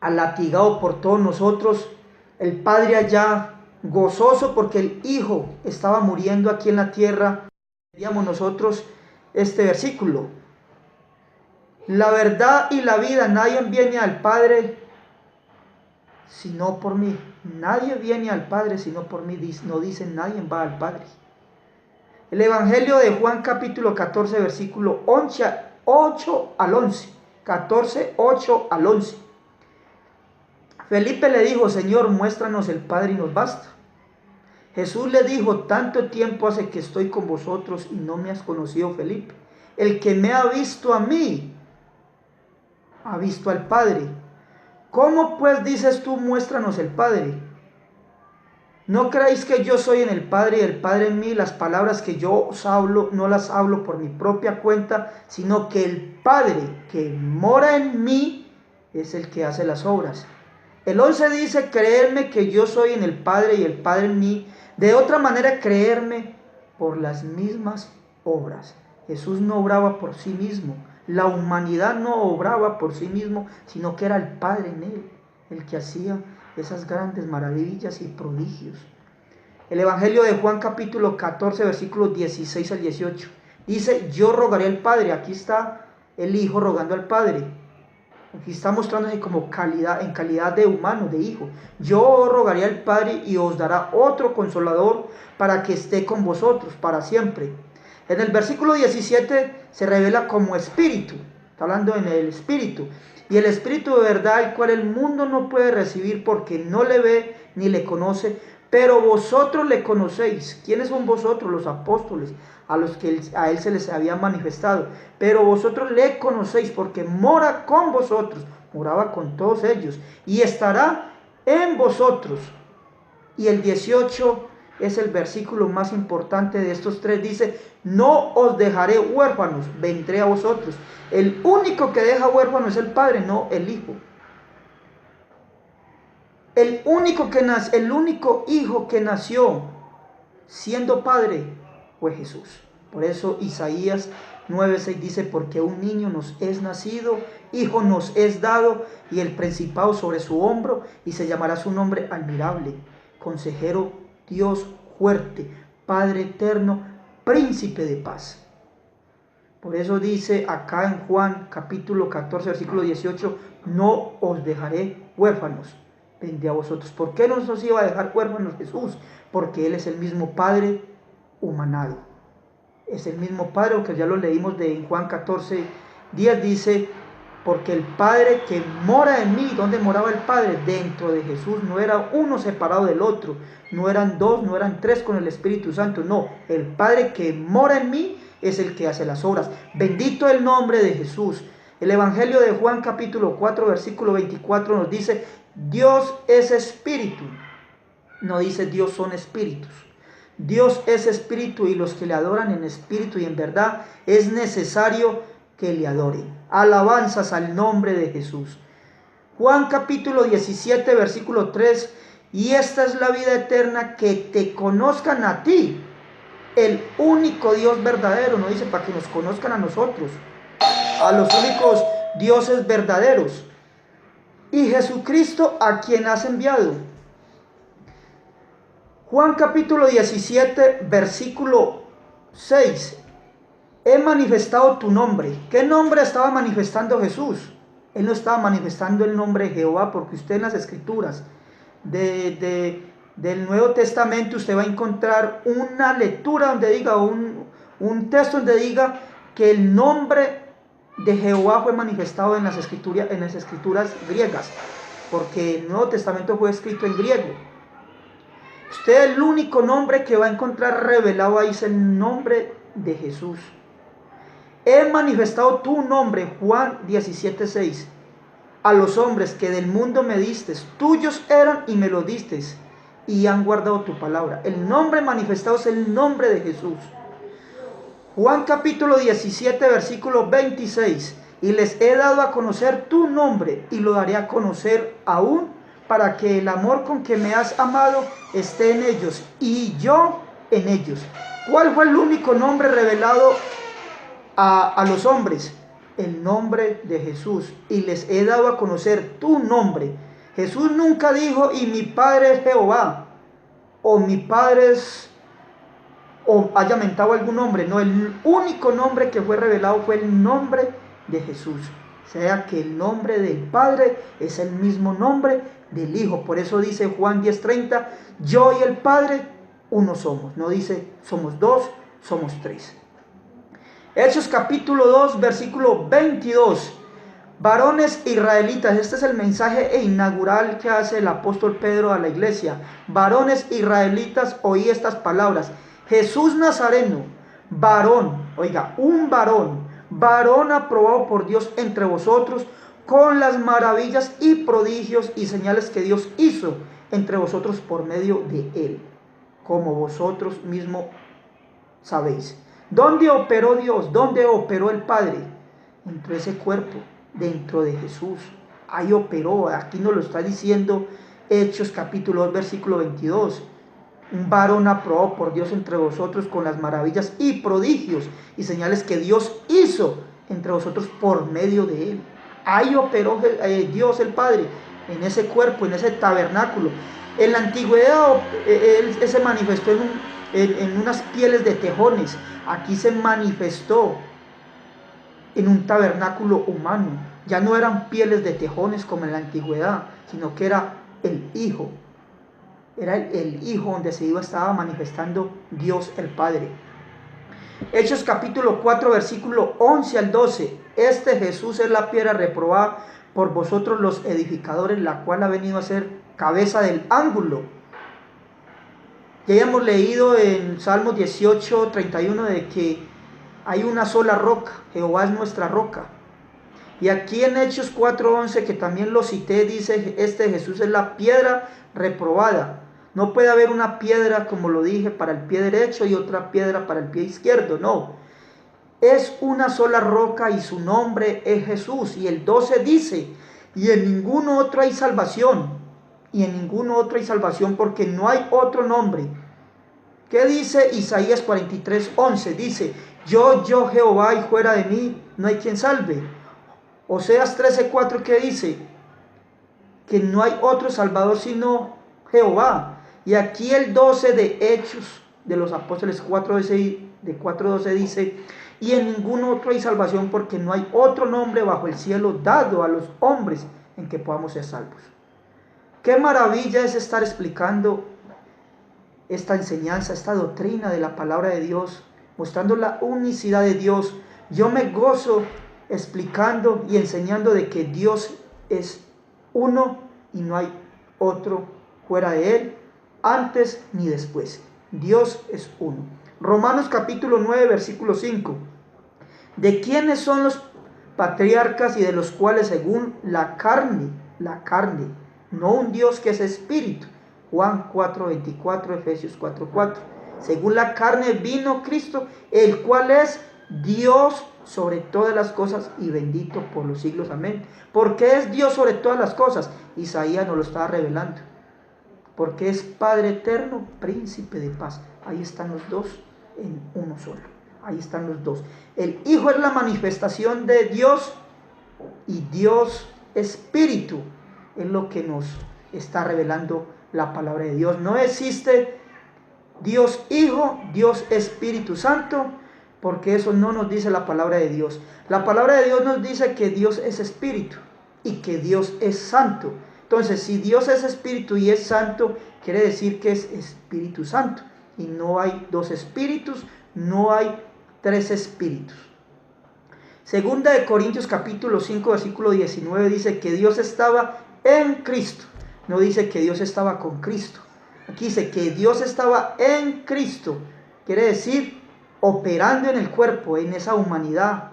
alatigado por todos nosotros, el Padre allá gozoso porque el Hijo estaba muriendo aquí en la tierra, veíamos nosotros este versículo. La verdad y la vida, nadie viene al Padre sino por mí. Nadie viene al Padre sino por mí. No dicen nadie va al Padre. El Evangelio de Juan capítulo 14 versículo 8 al 11. 14, 8 al 11. Felipe le dijo, Señor, muéstranos el Padre y nos basta. Jesús le dijo, tanto tiempo hace que estoy con vosotros y no me has conocido, Felipe. El que me ha visto a mí, ha visto al Padre. ¿Cómo pues dices tú, muéstranos el Padre? ¿No creéis que yo soy en el Padre y el Padre en mí? Las palabras que yo os hablo, no las hablo por mi propia cuenta, sino que el Padre que mora en mí es el que hace las obras. El 11 dice, creerme que yo soy en el Padre y el Padre en mí. De otra manera, creerme por las mismas obras. Jesús no obraba por sí mismo. La humanidad no obraba por sí mismo, sino que era el Padre en él, el que hacía esas grandes maravillas y prodigios. El Evangelio de Juan capítulo 14, versículos 16 al 18. Dice, yo rogaré al Padre. Aquí está el Hijo rogando al Padre. Aquí está mostrándose como en calidad de humano, de hijo. Yo rogaré al Padre y os dará otro consolador para que esté con vosotros para siempre. En el versículo 17 se revela como espíritu. Está hablando en el espíritu. Y el espíritu de verdad, el cual el mundo no puede recibir porque no le ve ni le conoce. Pero vosotros le conocéis. ¿Quiénes son vosotros? Los apóstoles, a los que a él se les había manifestado. Pero vosotros le conocéis porque mora con vosotros. Moraba con todos ellos. Y estará en vosotros. Y el 18 es el versículo más importante de estos tres. Dice, no os dejaré huérfanos, vendré a vosotros. El único que deja huérfano es el Padre, no el Hijo. El único hijo que nació siendo padre fue Jesús. Por eso Isaías 9:6 dice, porque un niño nos es nacido, hijo nos es dado, y el principado sobre su hombro, y se llamará su nombre admirable, consejero, Dios fuerte, Padre eterno, príncipe de paz. Por eso dice acá en Juan capítulo 14, versículo 18, no os dejaré huérfanos, vendré a vosotros. ¿Por qué no nos iba a dejar huérfanos Jesús? Porque Él es el mismo Padre humanado. Es el mismo Padre, aunque ya lo leímos de Juan 14, 10, dice, porque el Padre que mora en mí, ¿dónde moraba el Padre? Dentro de Jesús. No era uno separado del otro, no eran dos, no eran tres con el Espíritu Santo, no, el Padre que mora en mí es el que hace las obras. Bendito el nombre de Jesús. El Evangelio de Juan capítulo 4, versículo 24 nos dice, Dios es espíritu. No dice Dios son espíritus. Dios es espíritu y los que le adoran en espíritu y en verdad es necesario que le adoren. Alabanzas al nombre de Jesús. Juan capítulo 17, versículo 3, y esta es la vida eterna, que te conozcan a ti, el único Dios verdadero. No dice para que nos conozcan a nosotros, a los únicos dioses verdaderos, y Jesucristo a quien has enviado. Juan capítulo 17, versículo 6. He manifestado tu nombre. ¿Qué nombre estaba manifestando Jesús? Él no estaba manifestando el nombre de Jehová, porque usted en las escrituras del Nuevo Testamento usted va a encontrar una lectura donde diga, un texto donde diga que el nombre de Jehová fue manifestado en las escrituras griegas, porque el Nuevo Testamento fue escrito en griego. Usted el único nombre que va a encontrar revelado ahí es el nombre de Jesús. He manifestado tu nombre, Juan 17:6, a los hombres que del mundo me distes, tuyos eran y me lo distes, y han guardado tu palabra. El nombre manifestado es el nombre de Jesús. Juan capítulo 17, versículo 26, y les he dado a conocer tu nombre, y lo daré a conocer aún, para que el amor con que me has amado esté en ellos, y yo en ellos. ¿Cuál fue el único nombre revelado a los hombres? El nombre de Jesús. Y les he dado a conocer tu nombre. Jesús nunca dijo, y mi Padre es Jehová, o mi Padre es, o haya mentado algún nombre. No, el único nombre que fue revelado fue el nombre de Jesús. O sea que el nombre del Padre es el mismo nombre del Hijo. Por eso dice Juan 10:30, yo y el Padre uno somos. No dice somos dos, somos tres. Hechos capítulo 2, versículo 22. Varones israelitas, este es el mensaje inaugural que hace el apóstol Pedro a la iglesia. Varones israelitas, oí estas palabras. Jesús Nazareno, varón, oiga, un varón aprobado por Dios entre vosotros, con las maravillas y prodigios y señales que Dios hizo entre vosotros por medio de él, como vosotros mismos sabéis. ¿Dónde operó Dios? ¿Dónde operó el Padre? Dentro de ese cuerpo, dentro de Jesús. Ahí operó. Aquí nos lo está diciendo Hechos capítulo 2, versículo 22. Un varón aprobado por Dios entre vosotros con las maravillas y prodigios y señales que Dios hizo entre vosotros por medio de él. Ahí operó Dios el Padre, en ese cuerpo, en ese tabernáculo. En la antigüedad él se manifestó en unas pieles de tejones. Aquí se manifestó en un tabernáculo humano. Ya no eran pieles de tejones como en la antigüedad, sino que era el Hijo. Era el Hijo donde estaba manifestando Dios el Padre. Hechos capítulo 4, versículo 11 al 12. Este Jesús es la piedra reprobada por vosotros los edificadores, la cual ha venido a ser cabeza del ángulo. Ya hemos leído en Salmos 18, 31 de que hay una sola roca, Jehová es nuestra roca. Y aquí en Hechos 4:11, que también lo cité, dice, este Jesús es la piedra reprobada. No puede haber una piedra, como lo dije, para el pie derecho y otra piedra para el pie izquierdo, no. Es una sola roca y su nombre es Jesús. Y el 12 dice, y en ningún otro hay salvación, y en ningún otro hay salvación, porque no hay otro nombre. ¿Qué dice Isaías 43:11? Dice, yo Jehová, y fuera de mí no hay quien salve. Oseas 13:4, ¿qué dice? Que no hay otro salvador sino Jehová. Y aquí el 12 de Hechos de los Apóstoles 4:12 dice, y en ningún otro hay salvación, porque no hay otro nombre bajo el cielo dado a los hombres en que podamos ser salvos. Qué maravilla es estar explicando esta enseñanza, esta doctrina de la palabra de Dios, mostrando la unicidad de Dios. Yo me gozo explicando y enseñando de que Dios es uno y no hay otro fuera de Él, antes ni después. Dios es uno. Romanos capítulo 9, versículo 5. ¿De quiénes son los patriarcas y de los cuales según la carne, no un Dios que es espíritu? Juan 4:24, Efesios 4:4. Según la carne vino Cristo, el cual es Dios sobre todas las cosas y bendito por los siglos. Amén. ¿Por qué es Dios sobre todas las cosas? Isaías nos lo estaba revelando. Porque es Padre eterno, príncipe de paz. Ahí están los dos en uno solo. Ahí están los dos. El Hijo es la manifestación de Dios y Dios Espíritu es lo que nos está revelando la palabra de Dios. No existe Dios Hijo, Dios Espíritu Santo, porque eso no nos dice la palabra de Dios. La palabra de Dios nos dice que Dios es Espíritu y que Dios es Santo. Entonces, si Dios es Espíritu y es Santo, quiere decir que es Espíritu Santo. Y no hay dos espíritus, no hay tres espíritus. Segunda de Corintios capítulo 5, versículo 19 dice que Dios estaba en Cristo. No dice que Dios estaba con Cristo. Aquí dice que Dios estaba en Cristo. Quiere decir, operando en el cuerpo, en esa humanidad,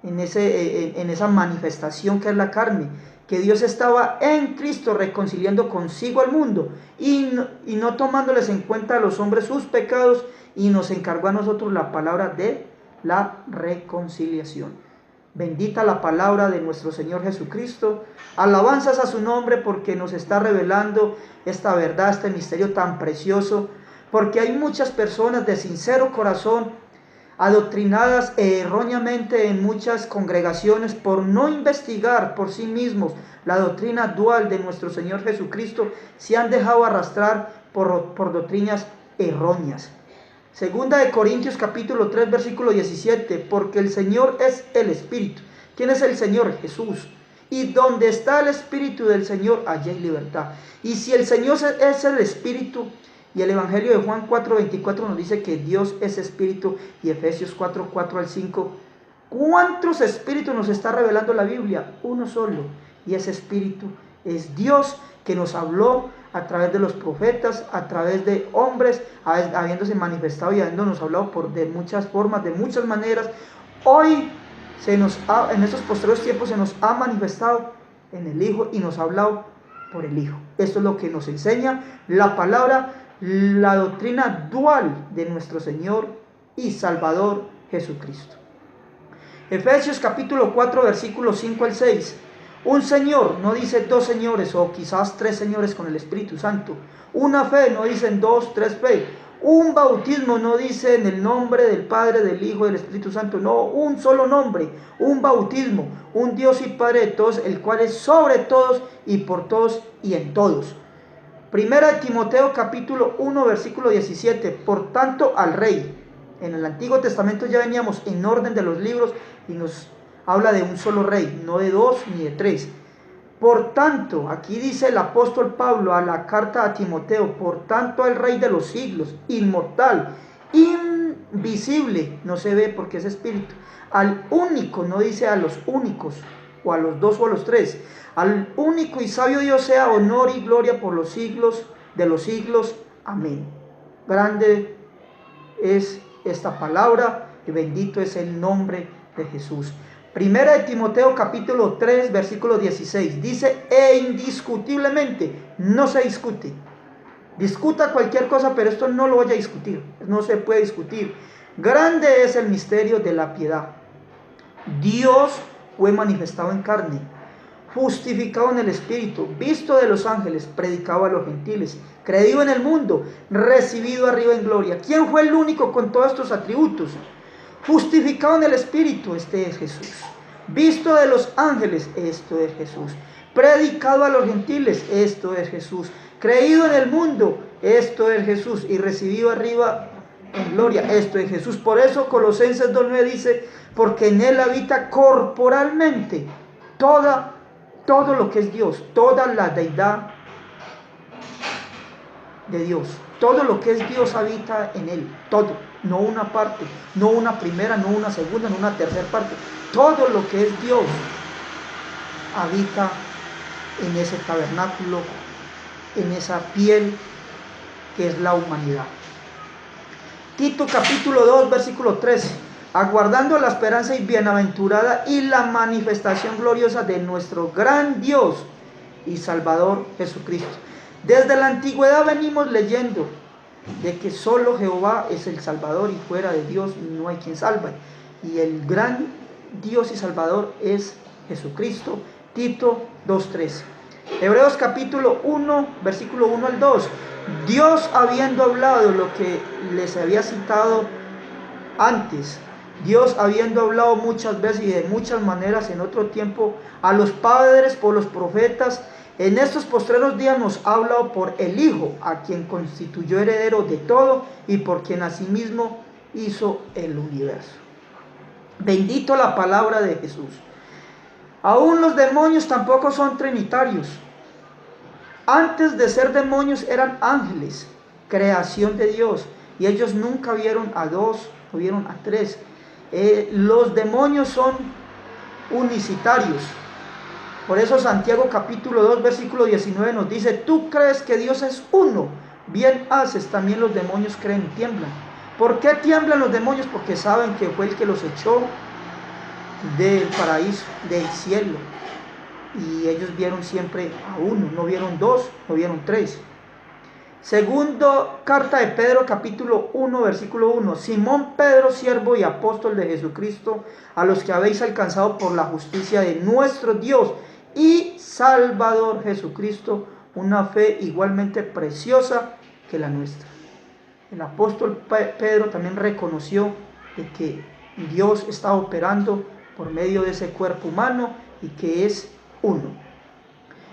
en esa manifestación que es la carne. Que Dios estaba en Cristo reconciliando consigo al mundo y no tomándoles en cuenta a los hombres sus pecados, y nos encargó a nosotros la palabra de la reconciliación. Bendita la palabra de nuestro Señor Jesucristo. Alabanzas a su nombre, porque nos está revelando esta verdad, este misterio tan precioso. Porque hay muchas personas de sincero corazón adoctrinadas erróneamente en muchas congregaciones por no investigar por sí mismos la doctrina dual de nuestro Señor Jesucristo. Se han dejado arrastrar por doctrinas erróneas. Segunda de Corintios capítulo 3 versículo 17, porque el Señor es el Espíritu. ¿Quién es el Señor? Jesús. Y donde está el Espíritu del Señor, allí hay libertad. Y si el Señor es el Espíritu, y el Evangelio de Juan 4:24 nos dice que Dios es Espíritu, y Efesios 4:4-5, ¿cuántos espíritus nos está revelando la Biblia? Uno solo, y ese Espíritu es Dios, que nos habló a través de los profetas, a través de hombres, habiéndose manifestado y habiéndonos hablado de muchas formas, de muchas maneras. Hoy, en estos posteriores tiempos, se nos ha manifestado en el Hijo y nos ha hablado por el Hijo. Esto es lo que nos enseña la palabra, la doctrina dual de nuestro Señor y Salvador Jesucristo. Efesios capítulo 4, versículos 5-6. Un Señor, no dice dos señores o quizás tres señores con el Espíritu Santo. Una fe, no dicen dos, tres fe. Un bautismo, no dice en el nombre del Padre, del Hijo y del Espíritu Santo. No, un solo nombre, un bautismo. Un Dios y Padre de todos, el cual es sobre todos y por todos y en todos. Primera de Timoteo capítulo 1 versículo 17. Por tanto al Rey. En el Antiguo Testamento ya veníamos en orden de los libros y nos habla de un solo Rey, no de dos ni de tres. Por tanto, aquí dice el apóstol Pablo a la carta a Timoteo, por tanto al Rey de los siglos, inmortal, invisible, no se ve porque es espíritu, al único, no dice a los únicos, o a los dos o a los tres, al único y sabio Dios sea honor y gloria por los siglos de los siglos. Amén. Grande es esta palabra y bendito es el nombre de Jesús. Primera de Timoteo capítulo 3 versículo 16 dice, indiscutiblemente, no se discute. Discuta cualquier cosa, pero esto no lo voy a discutir, no se puede discutir. Grande es el misterio de la piedad. Dios fue manifestado en carne. justificado en el Espíritu, visto de los ángeles, predicado a los gentiles, creído en el mundo, recibido arriba en gloria. ¿Quién fue el único con todos estos atributos? Justificado en el Espíritu, este es Jesús. Visto de los ángeles, esto es Jesús. Predicado a los gentiles, esto es Jesús. Creído en el mundo, esto es Jesús. Y recibido arriba en gloria, esto es Jesús. Por eso Colosenses 2:9 dice, porque en él habita corporalmente todo lo que es Dios, toda la deidad de Dios. Todo lo que es Dios habita en él, todo, no una parte, no una primera, no una segunda, no una tercera parte. Todo lo que es Dios habita en ese tabernáculo, en esa piel que es la humanidad. Tito capítulo 2, versículo 13. Aguardando la esperanza y bienaventurada y la manifestación gloriosa de nuestro gran Dios y Salvador Jesucristo. Desde la antigüedad venimos leyendo de que solo Jehová es el Salvador y fuera de Dios no hay quien salve. Y el gran Dios y Salvador es Jesucristo. Tito 2:13. Hebreos capítulo 1, versículo 1 al 2. Dios, habiendo hablado lo que les había citado antes, Dios habiendo hablado muchas veces y de muchas maneras en otro tiempo a los padres por los profetas, en estos postreros días nos ha hablado por el Hijo, a quien constituyó heredero de todo y por quien asimismo hizo el universo. Bendito la palabra de Jesús. Aún los demonios tampoco son trinitarios. Antes de ser demonios eran ángeles, creación de Dios, y ellos nunca vieron a dos, no vieron a tres. Los demonios son unicitarios. Por eso Santiago capítulo 2 versículo 19 nos dice, tú crees que Dios es uno, bien haces, también los demonios creen y tiemblan. ¿Por qué tiemblan los demonios? Porque saben que fue el que los echó del paraíso, del cielo. Y ellos vieron siempre a uno, no vieron dos, no vieron tres. Segundo carta de Pedro capítulo 1 versículo 1. Simón Pedro, siervo y apóstol de Jesucristo, a los que habéis alcanzado por la justicia de nuestro Dios y Salvador Jesucristo, una fe igualmente preciosa que la nuestra. El apóstol Pedro también reconoció de que Dios está operando por medio de ese cuerpo humano y que es uno.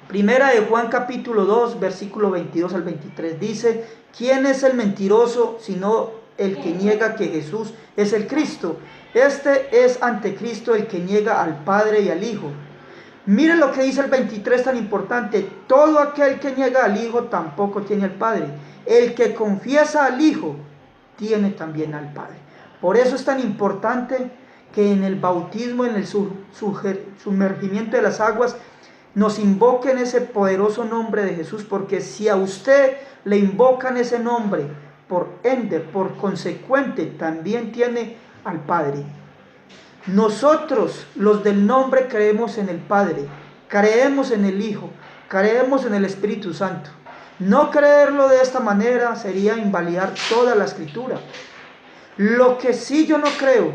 Primera de Juan capítulo 2 versículo 22 al 23 dice, ¿quién es el mentiroso sino el que niega que Jesús es el Cristo? Este es anticristo, el que niega al Padre y al Hijo. Miren lo que dice el 23 tan importante, todo aquel que niega al Hijo tampoco tiene al Padre. El que confiesa al Hijo tiene también al Padre. Por eso es tan importante que en el bautismo, en el sumergimiento de las aguas, nos invoquen ese poderoso nombre de Jesús, porque si a usted le invocan ese nombre, por ende, por consecuente, también tiene al Padre. Nosotros, los del nombre, creemos en el Padre, creemos en el Hijo, creemos en el Espíritu Santo. No creerlo de esta manera sería invalidar toda la Escritura. Lo que sí yo no creo,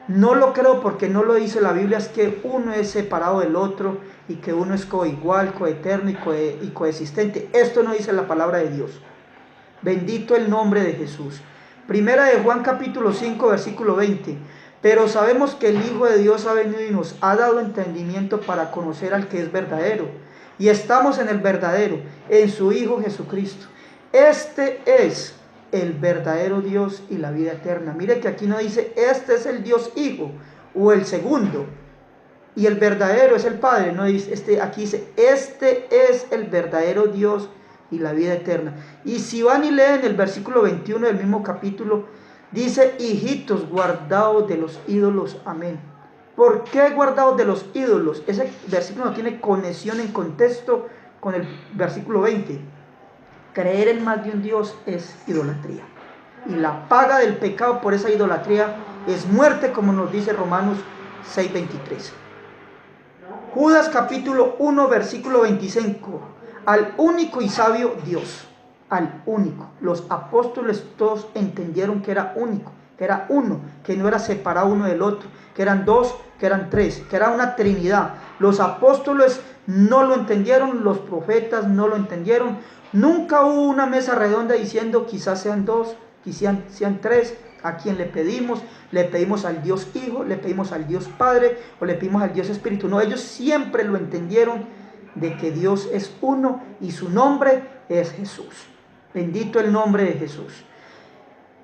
no lo creo porque no lo dice la Biblia, es que uno es separado del otro y que uno es coigual, coeterno y coexistente. Esto no dice la palabra de Dios. Bendito el nombre de Jesús. Primera de Juan capítulo 5 versículo 20. Pero sabemos que el Hijo de Dios ha venido y nos ha dado entendimiento para conocer al que es verdadero. Y estamos en el verdadero, en su Hijo Jesucristo. Este es el verdadero Dios y la vida eterna. Mire que aquí no dice, este es el Dios Hijo o el segundo. Y el verdadero es el Padre. No dice, aquí dice, este es el verdadero Dios y la vida eterna. Y si van y leen el versículo 21 del mismo capítulo, dice, hijitos, guardaos de los ídolos. Amén. ¿Por qué guardaos de los ídolos? Ese versículo no tiene conexión en contexto con el versículo 20. Creer en más de un Dios es idolatría. Y la paga del pecado por esa idolatría es muerte, como nos dice Romanos 6:23. Judas capítulo 1 versículo 25. Al único y sabio Dios. Al único. Los apóstoles todos entendieron que era único, que era uno, que no era separado uno del otro, que eran dos, que eran tres, que era una trinidad. Los apóstoles no lo entendieron, los profetas no lo entendieron. Nunca hubo una mesa redonda diciendo quizás sean dos, quizás sean tres. ¿A quién le pedimos? Le pedimos al Dios Hijo, le pedimos al Dios Padre o le pedimos al Dios Espíritu. No, ellos siempre lo entendieron de que Dios es uno y su nombre es Jesús. Bendito el nombre de Jesús.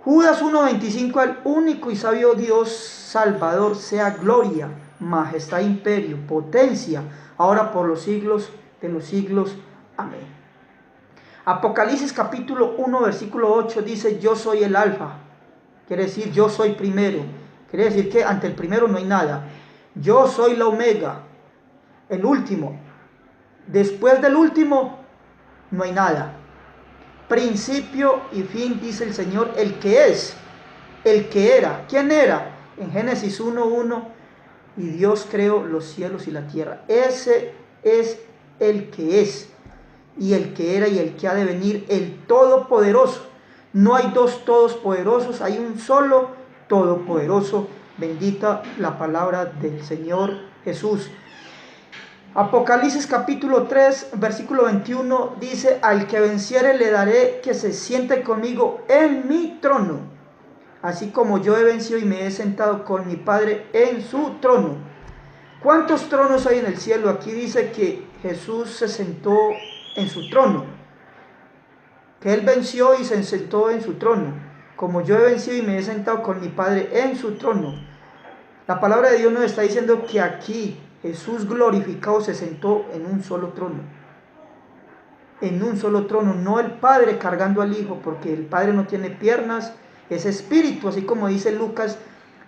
Judas 1:25, al único y sabio Dios Salvador sea gloria, majestad, imperio, potencia, ahora por los siglos de los siglos. Amén. Apocalipsis capítulo 1 versículo 8 dice: yo soy el alfa, quiere decir yo soy primero, quiere decir que ante el primero no hay nada. Yo soy la omega, el último, después del último no hay nada. Principio y fin, dice el Señor, el que es, el que era. ¿Quién era? En Génesis 1:1, y Dios creó los cielos y la tierra. Ese es el que es, y el que era y el que ha de venir, el todopoderoso. No hay dos todopoderosos, hay un solo todopoderoso. Bendita la palabra del Señor Jesús. Apocalipsis capítulo 3 versículo 21 dice: al que venciere le daré que se siente conmigo en mi trono, así como yo he vencido y me he sentado con mi Padre en su trono. ¿Cuántos tronos hay en el cielo? Aquí dice que Jesús se sentó en su trono, que Él venció y se sentó en su trono, como yo he vencido y me he sentado con mi Padre en su trono. La palabra de Dios nos está diciendo que aquí Jesús glorificado se sentó en un solo trono. En un solo trono, no el Padre cargando al Hijo, porque el Padre no tiene piernas, es espíritu, así como dice Lucas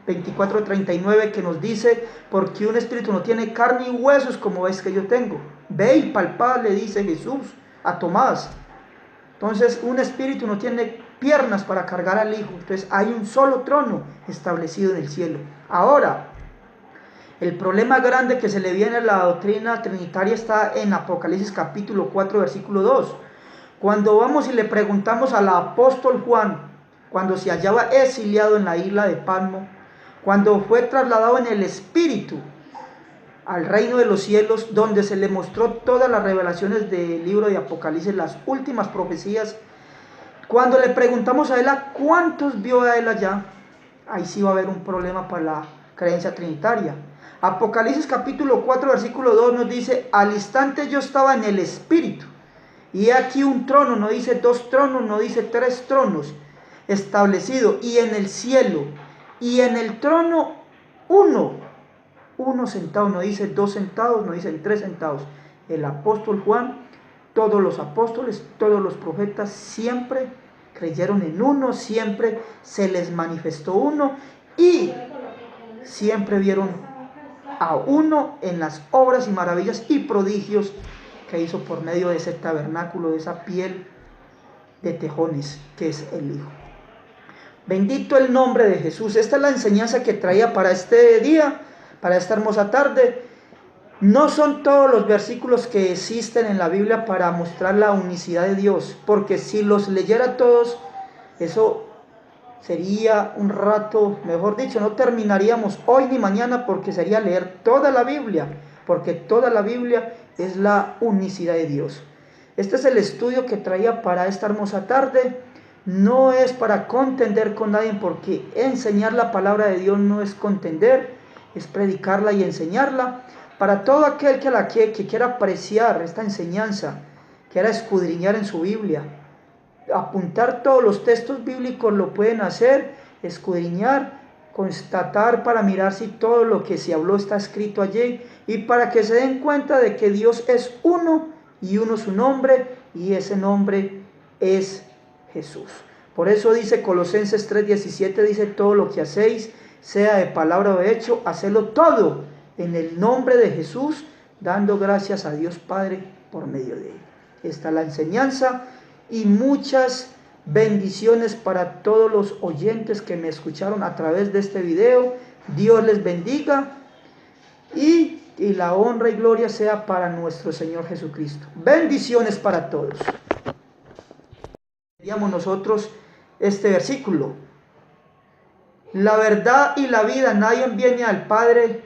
24:39, que nos dice: porque un espíritu no tiene carne y huesos como es que yo tengo. Ve y palpad, le dice Jesús a Tomás. Entonces un espíritu no tiene piernas para cargar al Hijo. Entonces hay un solo trono establecido en el cielo. Ahora, el problema grande que se le viene a la doctrina trinitaria está en Apocalipsis capítulo 4 versículo 2. Cuando vamos y le preguntamos al apóstol Juan, cuando se hallaba exiliado en la isla de Patmos, cuando fue trasladado en el espíritu al reino de los cielos, donde se le mostró todas las revelaciones del libro de Apocalipsis, las últimas profecías, cuando le preguntamos a él a cuántos vio a él allá, ahí sí va a haber un problema para la creencia trinitaria. Apocalipsis capítulo 4 versículo 2 nos dice: al instante yo estaba en el espíritu, y he aquí un trono, no dice dos tronos, no dice tres tronos, establecido, y en el cielo, y en el trono uno sentado, no dice dos sentados, no dice tres sentados. El apóstol Juan, todos los apóstoles, todos los profetas siempre creyeron en uno, siempre se les manifestó uno y siempre vieron a uno en las obras y maravillas y prodigios que hizo por medio de ese tabernáculo, de esa piel de tejones que es el Hijo. Bendito el nombre de Jesús. Esta es la enseñanza que traía para este día, para esta hermosa tarde. No son todos los versículos que existen en la Biblia para mostrar la unicidad de Dios, porque si los leyera todos, eso sería un rato, mejor dicho, no terminaríamos hoy ni mañana, porque sería leer toda la Biblia, porque toda la Biblia es la unicidad de Dios. Este es el estudio que traía para esta hermosa tarde. No es para contender con nadie, porque enseñar la palabra de Dios no es contender, es predicarla y enseñarla. Para todo aquel que quiera apreciar esta enseñanza, quiera escudriñar en su Biblia, apuntar todos los textos bíblicos, lo pueden hacer, escudriñar, constatar para mirar si todo lo que se habló está escrito allí, y para que se den cuenta de que Dios es uno y uno su nombre, y ese nombre es Jesús. Por eso dice Colosenses 3:17, dice: todo lo que hacéis, sea de palabra o de hecho, hacedlo todo en el nombre de Jesús, dando gracias a Dios Padre por medio de él. Esta es la enseñanza, y muchas bendiciones para todos los oyentes que me escucharon a través de este video. Dios les bendiga, y la honra y gloria sea para nuestro Señor Jesucristo. Bendiciones para todos. Veamos nosotros este versículo: la verdad y la vida, nadie viene al Padre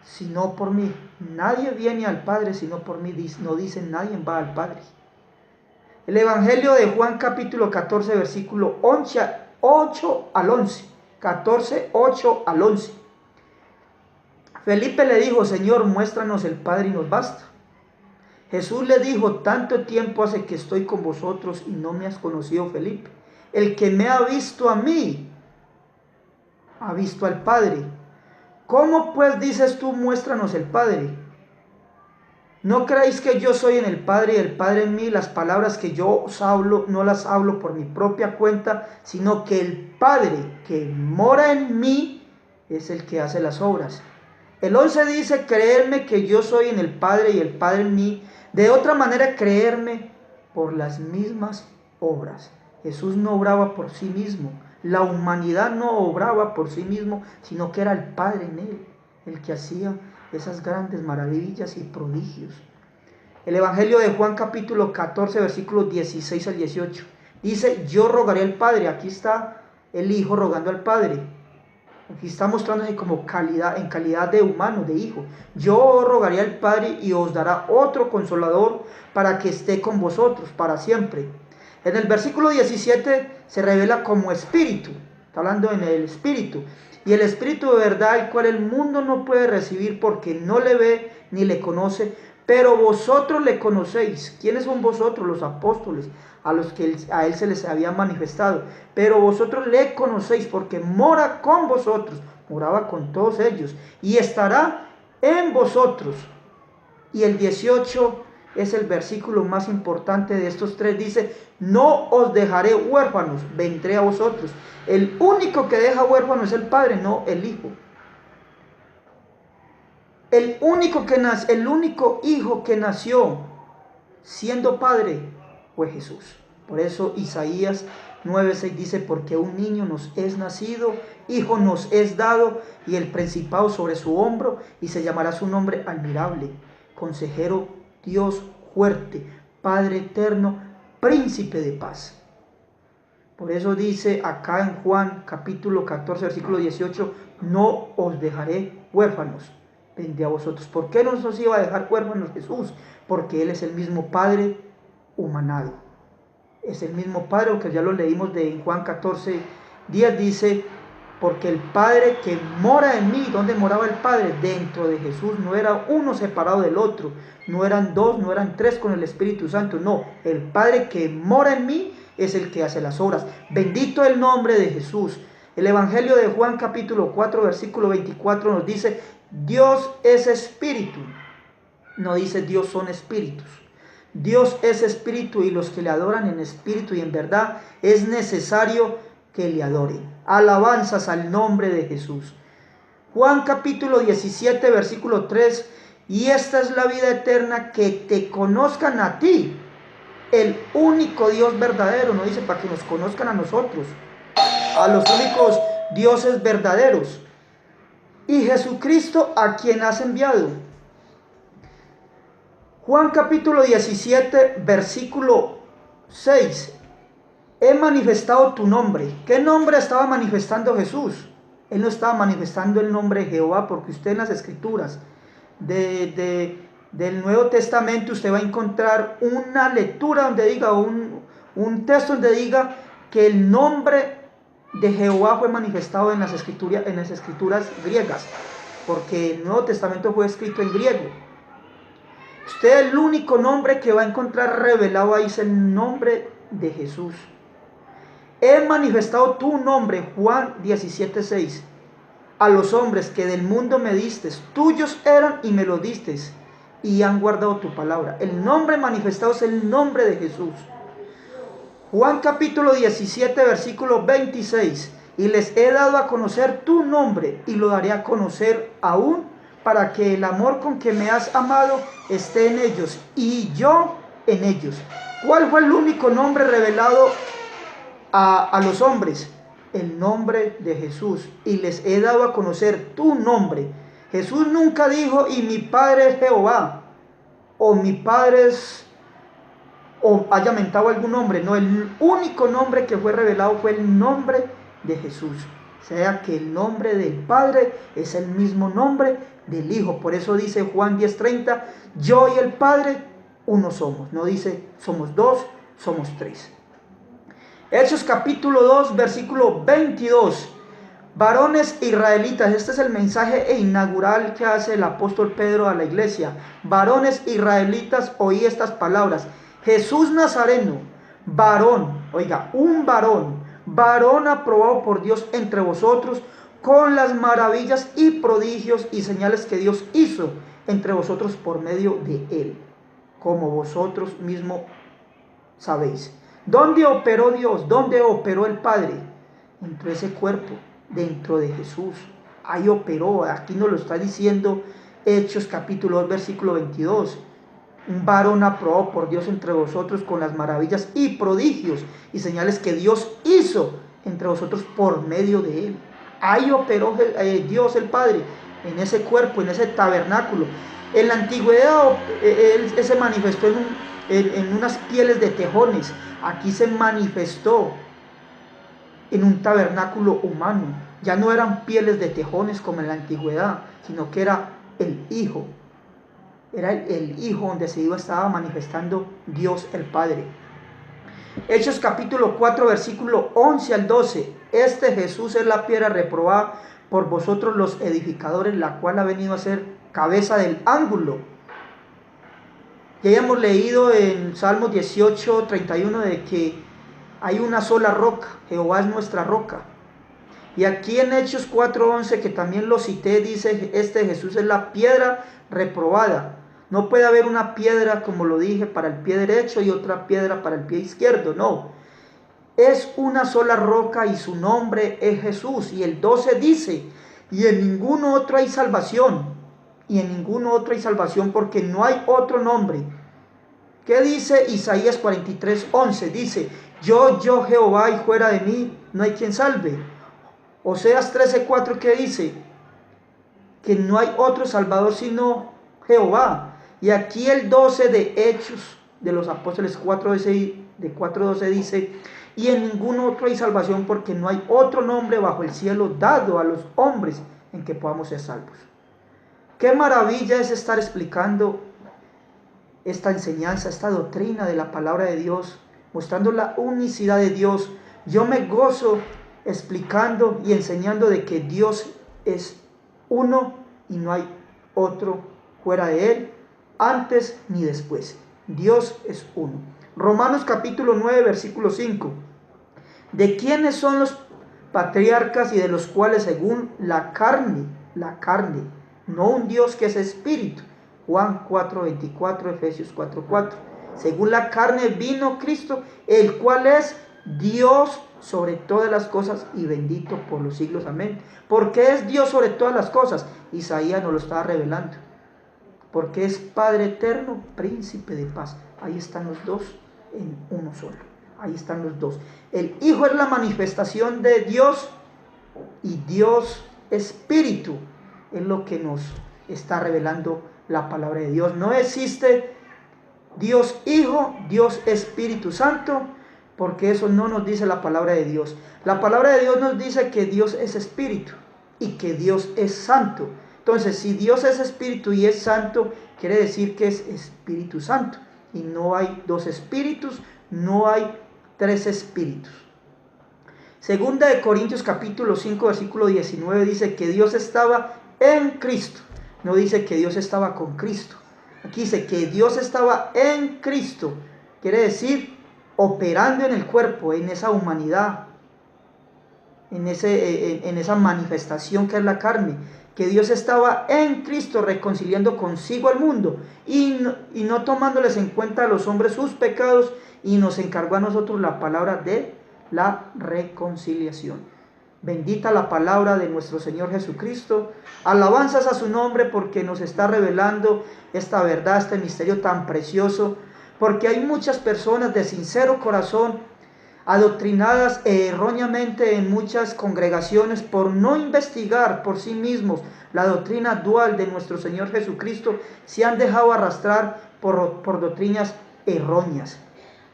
sino por mí. Nadie viene al Padre sino por mí. No dice nadie va al Padre. El Evangelio de Juan capítulo 14 versículo 8 al 11. 14, 8 al 11. Felipe le dijo: Señor, muéstranos el Padre y nos basta. Jesús le dijo: tanto tiempo hace que estoy con vosotros y no me has conocido, Felipe. El que me ha visto a mí, ha visto al Padre. ¿Cómo pues dices tú, muéstranos el Padre? ¿No creéis que yo soy en el Padre y el Padre en mí? Las palabras que yo os hablo, no las hablo por mi propia cuenta, sino que el Padre que mora en mí es el que hace las obras. El 11 dice: creerme que yo soy en el Padre y el Padre en mí. De otra manera, creerme por las mismas obras. Jesús no obraba por sí mismo. La humanidad no obraba por sí mismo, sino que era el Padre en él el que hacía esas grandes maravillas y prodigios. El Evangelio de Juan capítulo 14 versículos 16 al 18 dice: yo rogaré al Padre. Aquí está el Hijo rogando al Padre. Aquí está mostrándose como en calidad de humano, de hijo. Yo rogaré al Padre y os dará otro consolador para que esté con vosotros para siempre. En el versículo 17 se revela como espíritu. Está hablando en el espíritu. Y el espíritu de verdad, el cual el mundo no puede recibir porque no le ve ni le conoce, pero vosotros le conocéis. ¿Quiénes son vosotros? Los apóstoles, a los que a él se les había manifestado. Pero vosotros le conocéis porque mora con vosotros, moraba con todos ellos, y estará en vosotros. Y el 18 es el versículo más importante de estos tres. Dice: no os dejaré huérfanos, vendré a vosotros. El único que deja huérfanos es el Padre, no el Hijo. El único hijo que nació siendo padre fue Jesús. Por eso Isaías 9:6 dice: porque un niño nos es nacido, hijo nos es dado, y el principado sobre su hombro, y se llamará su nombre admirable, consejero, Dios fuerte, Padre eterno, príncipe de paz. Por eso dice acá en Juan capítulo 14 versículo 18: no os dejaré huérfanos, vendré a vosotros. ¿Por qué no nos iba a dejar huérfanos Jesús? Porque Él es el mismo Padre humanado. Es el mismo Padre, que ya lo leímos en Juan 14:10, dice: porque el Padre que mora en mí. ¿Dónde moraba el Padre? Dentro de Jesús. No era uno separado del otro, no eran dos, no eran tres con el Espíritu Santo. No, el Padre que mora en mí es el que hace las obras. Bendito el nombre de Jesús. El Evangelio de Juan capítulo 4 versículo 24 nos dice: Dios es espíritu. No dice Dios son espíritus. Dios es espíritu, y los que le adoran en espíritu y en verdad es necesario que le adoren. Alabanzas al nombre de Jesús. Juan capítulo 17 versículo 3: y esta es la vida eterna, que te conozcan a ti, el único Dios verdadero. No dice para que nos conozcan a nosotros, a los únicos dioses verdaderos, y Jesucristo a quien has enviado. Juan capítulo 17 versículo 6: he manifestado tu nombre. ¿Qué nombre estaba manifestando Jesús? Él no estaba manifestando el nombre de Jehová, porque usted en las escrituras del Nuevo Testamento usted va a encontrar una lectura donde diga, un texto donde diga que el nombre de Jehová fue manifestado en las escrituras griegas, porque el Nuevo Testamento fue escrito en griego. Usted el único nombre que va a encontrar revelado ahí es el nombre de Jesús. He manifestado tu nombre, Juan 17:6, a los hombres que del mundo me diste, tuyos eran y me lo diste, y han guardado tu palabra. El nombre manifestado es el nombre de Jesús. Juan capítulo 17 versículo 26: y les he dado a conocer tu nombre, y lo daré a conocer aún, para que el amor con que me has amado esté en ellos, y yo en ellos. ¿Cuál fue el único nombre revelado a los hombres? El nombre de Jesús. Y les he dado a conocer tu nombre. Jesús nunca dijo: y mi Padre es Jehová, o mi Padre es, o haya mentado algún nombre. No, el único nombre que fue revelado fue el nombre de Jesús. sea que el nombre del Padre es el mismo nombre del Hijo. Por eso dice Juan 10:30, yo y el Padre uno somos. No dice somos dos, somos tres. Hechos capítulo 2, versículo 22. Varones israelitas, este es el mensaje inaugural que hace el apóstol Pedro a la iglesia. Varones israelitas, oí estas palabras. Jesús Nazareno, varón, oiga, un varón aprobado por Dios entre vosotros, con las maravillas y prodigios y señales que Dios hizo entre vosotros por medio de él, como vosotros mismos sabéis. ¿Dónde operó Dios? ¿Dónde operó el Padre? Entre ese cuerpo, dentro de Jesús. Ahí operó. Aquí nos lo está diciendo Hechos capítulo 2 versículo 22. Un varón aprobado por Dios entre vosotros, con las maravillas y prodigios y señales que Dios hizo entre vosotros por medio de él. Ahí operó Dios el Padre, en ese cuerpo, en ese tabernáculo. En la antigüedad él se manifestó en unas pieles de tejones. Aquí se manifestó en un tabernáculo humano. Ya no eran pieles de tejones como en la antigüedad, sino que era el Hijo. Era el Hijo donde estaba manifestando Dios el Padre. Hechos capítulo 4 versículo 11 al 12. Este Jesús es la piedra reprobada por vosotros los edificadores, la cual ha venido a ser cabeza del ángulo. Ya hemos leído en Salmos 18, 31 de que hay una sola roca, Jehová es nuestra roca. Y aquí en Hechos 4:11, que también lo cité, dice, este Jesús es la piedra reprobada. No puede haber una piedra, como lo dije, para el pie derecho y otra piedra para el pie izquierdo, no. Es una sola roca y su nombre es Jesús. Y el 12 dice, y en ningún otro hay salvación. Y en ningún otro hay salvación porque no hay otro nombre. ¿Qué dice Isaías 43:11? Dice, yo Jehová, y fuera de mí no hay quien salve. Oseas 13:4, ¿qué dice? Que no hay otro salvador sino Jehová. Y aquí el 12 de Hechos de los Apóstoles 4:12 dice, y en ningún otro hay salvación porque no hay otro nombre bajo el cielo dado a los hombres en que podamos ser salvos. Qué maravilla es estar explicando esta enseñanza, esta doctrina de la palabra de Dios, mostrando la unicidad de Dios. Yo me gozo explicando y enseñando de que Dios es uno y no hay otro fuera de él, antes ni después. Dios es uno. Romanos capítulo 9 versículo 5. ¿De quiénes son los patriarcas y de los cuales según la carne, no un Dios que es espíritu? Juan 4:24, Efesios 4:4. Según la carne vino Cristo, el cual es Dios sobre todas las cosas y bendito por los siglos. Amén. Porque es Dios sobre todas las cosas. Isaías nos lo estaba revelando. Porque es Padre eterno, príncipe de paz. Ahí están los dos en uno solo. Ahí están los dos. El Hijo es la manifestación de Dios y Dios Espíritu es lo que nos está revelando la palabra de Dios. No existe Dios Hijo, Dios Espíritu Santo, porque eso no nos dice la palabra de Dios. La palabra de Dios nos dice que Dios es Espíritu y que Dios es Santo. Entonces, si Dios es Espíritu y es Santo, quiere decir que es Espíritu Santo. Y no hay dos espíritus, no hay tres espíritus. Segunda de Corintios capítulo 5 versículo 19 dice que Dios estaba en Cristo. No dice que Dios estaba con Cristo. Aquí dice que Dios estaba en Cristo. Quiere decir operando en el cuerpo, en esa humanidad, en esa manifestación que es la carne. Que Dios estaba en Cristo reconciliando consigo al mundo y no tomándoles en cuenta a los hombres sus pecados, y nos encargó a nosotros la palabra de la reconciliación. Bendita la palabra de nuestro Señor Jesucristo. Alabanzas a su nombre porque nos está revelando esta verdad, este misterio tan precioso. Porque hay muchas personas de sincero corazón adoctrinadas erróneamente en muchas congregaciones por no investigar por sí mismos la doctrina dual de nuestro Señor Jesucristo. Se han dejado arrastrar por doctrinas erróneas.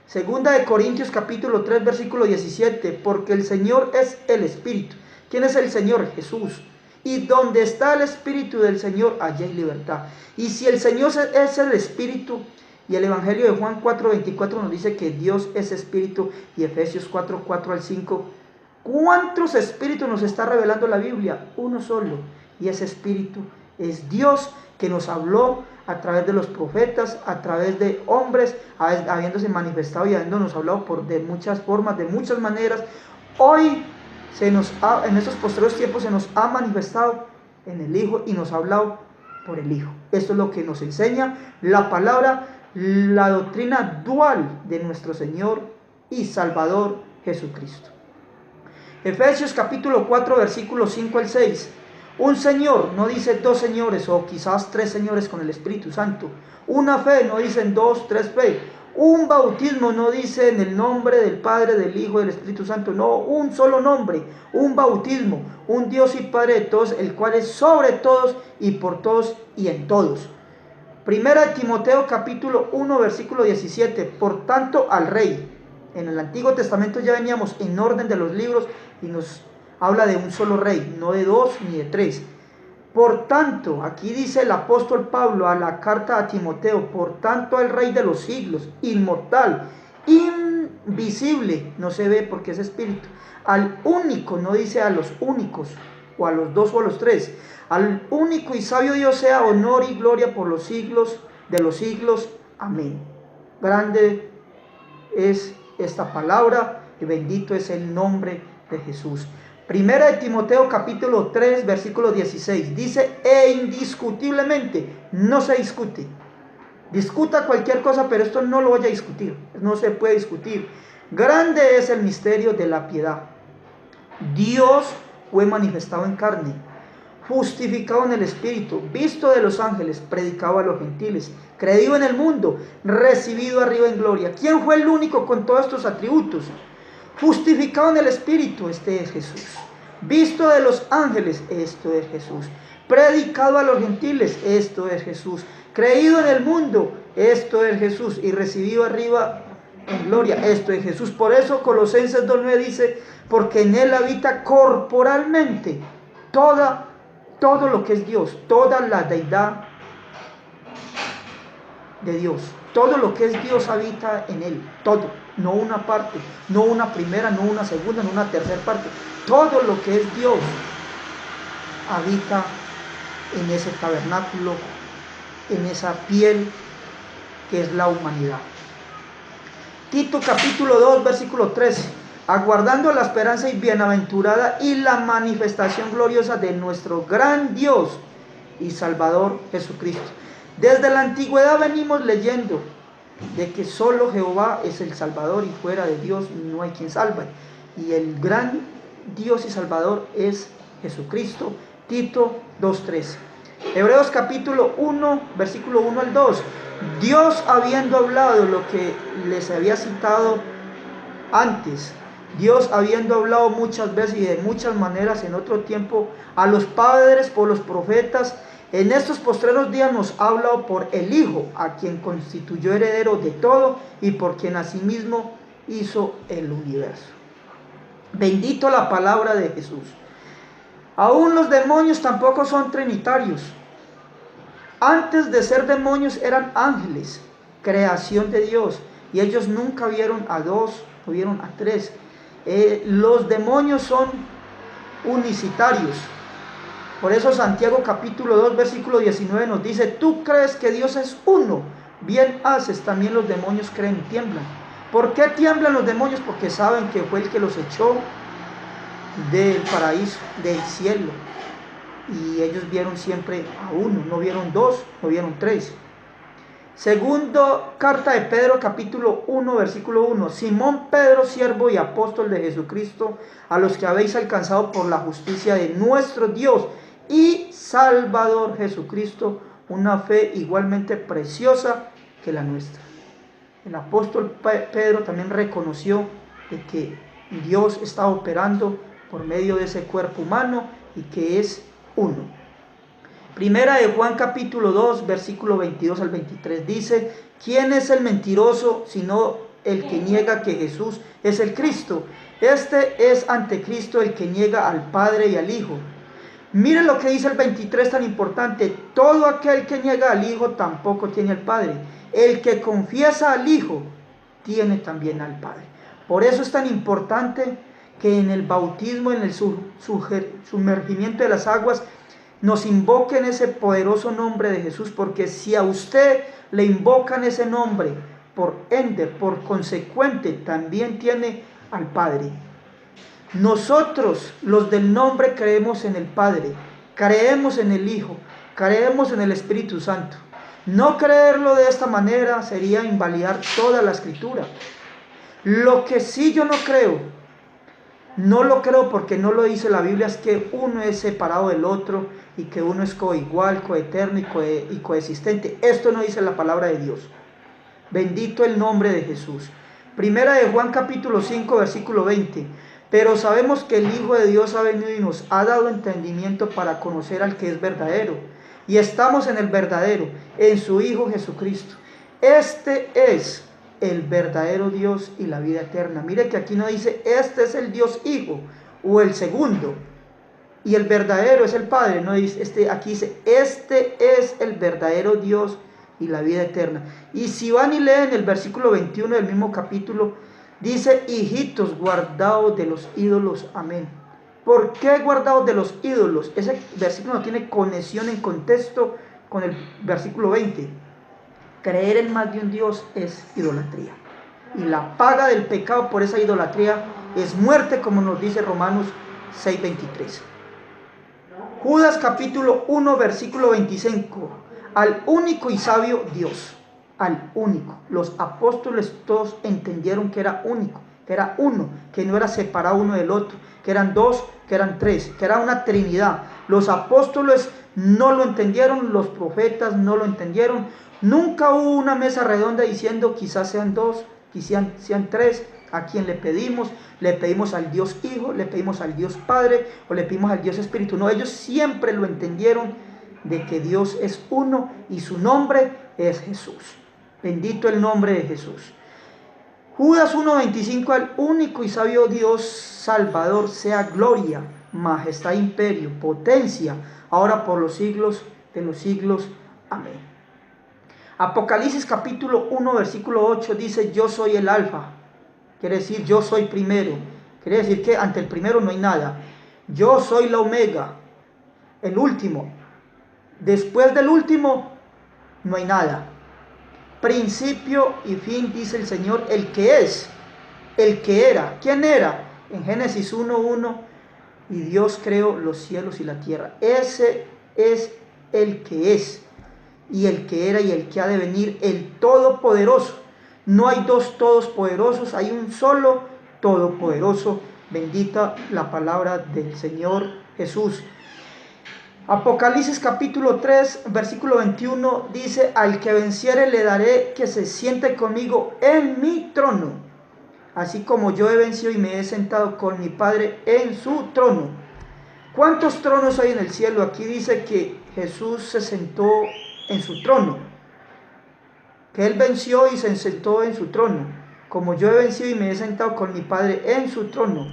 Segunda de Corintios capítulo 3 versículo 17, porque el Señor es el Espíritu, ¿Quién es el Señor? Jesús. Y donde está el Espíritu del Señor, allá hay libertad. Y si el Señor es el Espíritu, y el Evangelio de Juan 4:24 nos dice que Dios es Espíritu, y Efesios 4:4 al 5, ¿cuántos espíritus nos está revelando la Biblia? Uno solo, y ese Espíritu es Dios, que nos habló a través de los profetas, a través de hombres, habiéndose manifestado y habiéndonos hablado de muchas formas, de muchas maneras. Hoy en estos posteriores tiempos se nos ha manifestado en el Hijo y nos ha hablado por el Hijo. Esto es lo que nos enseña la palabra, la doctrina dual de nuestro Señor y Salvador Jesucristo. Efesios capítulo 4 versículos 5 al 6. Un Señor, no dice dos señores o quizás tres señores con el Espíritu Santo. Una fe, no dicen dos, tres fe. Un bautismo, no dice en el nombre del Padre, del Hijo y del Espíritu Santo. No, un solo nombre, un bautismo, un Dios y Padre de todos, el cual es sobre todos y por todos y en todos. Primera de Timoteo capítulo 1 versículo 17. Por tanto al Rey. En el Antiguo Testamento ya veníamos en orden de los libros y nos habla de un solo rey, no de dos ni de tres. Por tanto, aquí dice el apóstol Pablo a la carta a Timoteo, por tanto al Rey de los siglos, inmortal, invisible, no se ve porque es espíritu, al único, no dice a los únicos, o a los dos o a los tres, al único y sabio Dios sea honor y gloria por los siglos de los siglos. Amén. Grande es esta palabra y bendito es el nombre de Jesús. Primera de Timoteo capítulo 3 versículo 16 dice, indiscutiblemente, no se discute. Discuta cualquier cosa, pero esto no lo voy a discutir, no se puede discutir. Grande es el misterio de la piedad. Dios fue manifestado en carne, justificado en el Espíritu, visto de los ángeles, predicado a los gentiles, creído en el mundo, recibido arriba en gloria. ¿Quién fue el único con todos estos atributos? Justificado en el Espíritu, este es Jesús. Visto de los ángeles, esto es Jesús. Predicado a los gentiles, esto es Jesús. Creído en el mundo, esto es Jesús. Y recibido arriba en gloria, esto es Jesús. Por eso Colosenses 2:9 dice, porque en él habita corporalmente todo lo que es Dios, toda la deidad de Dios. Todo lo que es Dios habita en él, todo, no una parte, no una primera, no una segunda, no una tercera parte. Todo lo que es Dios habita en ese tabernáculo, en esa piel que es la humanidad. Tito capítulo 2 versículo 13. Aguardando la esperanza y bienaventurada y la manifestación gloriosa de nuestro gran Dios y Salvador Jesucristo. Desde la antigüedad venimos leyendo de que solo Jehová es el Salvador y fuera de Dios no hay quien salve. Y el gran Dios y Salvador es Jesucristo. Tito 2:13. Hebreos capítulo 1 versículo 1 al 2. Dios habiendo hablado lo que les había citado antes, Dios habiendo hablado muchas veces y de muchas maneras en otro tiempo a los padres por los profetas, en estos postreros días nos ha hablado por el Hijo, a quien constituyó heredero de todo y por quien asimismo hizo el universo. Bendito la palabra de Jesús. Aún los demonios tampoco son trinitarios. Antes de ser demonios eran ángeles, creación de Dios, y ellos nunca vieron a dos, no vieron a tres. Los demonios son unicitarios. Por eso Santiago capítulo 2 versículo 19 nos dice, tú crees que Dios es uno, bien haces, también los demonios creen y tiemblan. ¿Por qué tiemblan los demonios? Porque saben que fue el que los echó del paraíso, del cielo. Y ellos vieron siempre a uno, no vieron dos, no vieron tres. Segundo carta de Pedro capítulo 1 versículo 1. Simón Pedro, siervo y apóstol de Jesucristo, a los que habéis alcanzado por la justicia de nuestro Dios y Salvador Jesucristo, una fe igualmente preciosa que la nuestra. El apóstol Pedro también reconoció de que Dios está operando por medio de ese cuerpo humano y que es uno. Primera de Juan capítulo 2 versículo 22 al 23 dice, ¿quién es el mentiroso sino el que niega que Jesús es el Cristo? Este es anticristo, el que niega al Padre y al Hijo. Mire lo que dice el 23 tan importante: todo aquel que niega al Hijo tampoco tiene al Padre. El que confiesa al Hijo tiene también al Padre. Por eso es tan importante que en el bautismo, en el sumergimiento de las aguas, nos invoquen ese poderoso nombre de Jesús, porque si a usted le invocan ese nombre, por ende, por consecuente, también tiene al Padre. Nosotros, los del nombre, creemos en el Padre, creemos en el Hijo, creemos en el Espíritu Santo. No creerlo de esta manera sería invalidar toda la Escritura. Lo que sí yo no creo, no lo creo porque no lo dice la Biblia, es que uno es separado del otro y que uno es coigual, coeterno y coexistente. Esto no dice la palabra de Dios. Bendito el nombre de Jesús. Primera de Juan capítulo 5 versículo 20. Pero sabemos que el Hijo de Dios ha venido y nos ha dado entendimiento para conocer al que es verdadero. Y estamos en el verdadero, en su Hijo Jesucristo. Este es el verdadero Dios y la vida eterna. Mire que aquí no dice, este es el Dios Hijo o el segundo, y el verdadero es el Padre. No dice, aquí dice, este es el verdadero Dios y la vida eterna. Y si van y leen el versículo 21 del mismo capítulo, dice, hijitos, guardaos de los ídolos. Amén. ¿Por qué guardaos de los ídolos? Ese versículo no tiene conexión en contexto con el versículo 20. Creer en más de un Dios es idolatría. Y la paga del pecado por esa idolatría es muerte, como nos dice Romanos 6:23. Judas capítulo 1 versículo 25. Al único y sabio Dios. Al único. Los apóstoles todos entendieron que era único, que era uno, que no era separado uno del otro, que eran dos, que eran tres, que era una trinidad. Los apóstoles no lo entendieron, los profetas no lo entendieron. Nunca hubo una mesa redonda diciendo quizás sean dos, quizás sean tres. ¿A quién le pedimos? Le pedimos al Dios Hijo, le pedimos al Dios Padre o le pedimos al Dios Espíritu. No, ellos siempre lo entendieron de que Dios es uno y su nombre es Jesús. Bendito el nombre de Jesús. Judas 1:25, al único y sabio Dios Salvador sea gloria, majestad, imperio, potencia, ahora por los siglos de los siglos. Amén. Apocalipsis capítulo 1 versículo 8 dice, yo soy el alfa. Quiere decir, yo soy primero. Quiere decir que ante el primero no hay nada. Yo soy la omega, el último. Después del último no hay nada. Principio y fin, dice el Señor, el que es, el que era. ¿Quién era? En Génesis 1:1, y Dios creó los cielos y la tierra. Ese es el que es, y el que era y el que ha de venir, el todopoderoso. No hay dos todopoderosos, hay un solo todopoderoso. Bendita la palabra del Señor Jesús. Apocalipsis capítulo 3, versículo 21 dice, al que venciere le daré que se siente conmigo en mi trono, así como yo he vencido y me he sentado con mi Padre en su trono. ¿Cuántos tronos hay en el cielo? Aquí dice que Jesús se sentó en su trono, que Él venció y se sentó en su trono, como yo he vencido y me he sentado con mi Padre en su trono.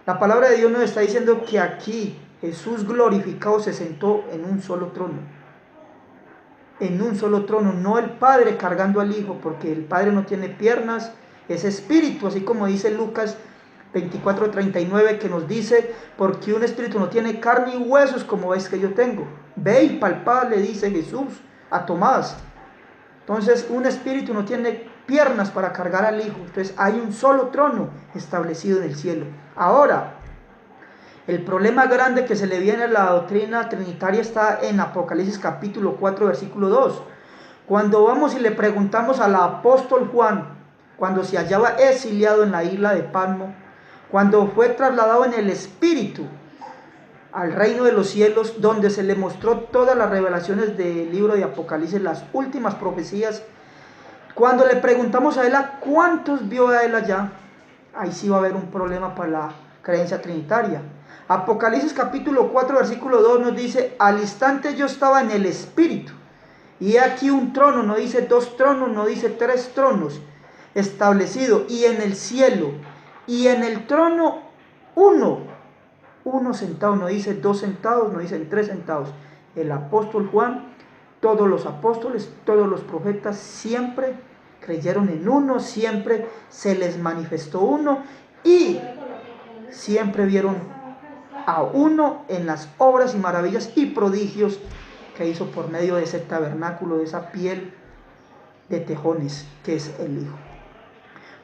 La palabra de Dios nos está diciendo que aquí Jesús glorificado se sentó en un solo trono. En un solo trono, no el Padre cargando al Hijo, porque el Padre no tiene piernas, es espíritu, así como dice Lucas 24:39, que nos dice, porque un espíritu no tiene carne y huesos como ves que yo tengo. Ve y palpá, le dice Jesús a Tomás. Entonces, un espíritu no tiene piernas para cargar al Hijo. Entonces, hay un solo trono establecido en el cielo. Ahora, el problema grande que se le viene a la doctrina trinitaria está en Apocalipsis capítulo 4, versículo 2. Cuando vamos y le preguntamos al apóstol Juan, cuando se hallaba exiliado en la isla de Patmos, cuando fue trasladado en el espíritu al reino de los cielos, donde se le mostró todas las revelaciones del libro de Apocalipsis, las últimas profecías, cuando le preguntamos a él a cuántos vio a él allá, ahí sí va a haber un problema para la creencia trinitaria. Apocalipsis capítulo 4 versículo 2 nos dice, al instante yo estaba en el espíritu, y aquí un trono, no dice dos tronos, no dice tres tronos, establecido, y en el cielo, y en el trono uno sentado, no dice 2 sentados, no dicen 3 sentados. El apóstol Juan, todos los apóstoles, todos los profetas siempre creyeron en uno, siempre se les manifestó uno y siempre vieron a uno en las obras y maravillas y prodigios que hizo por medio de ese tabernáculo, de esa piel de tejones que es el Hijo.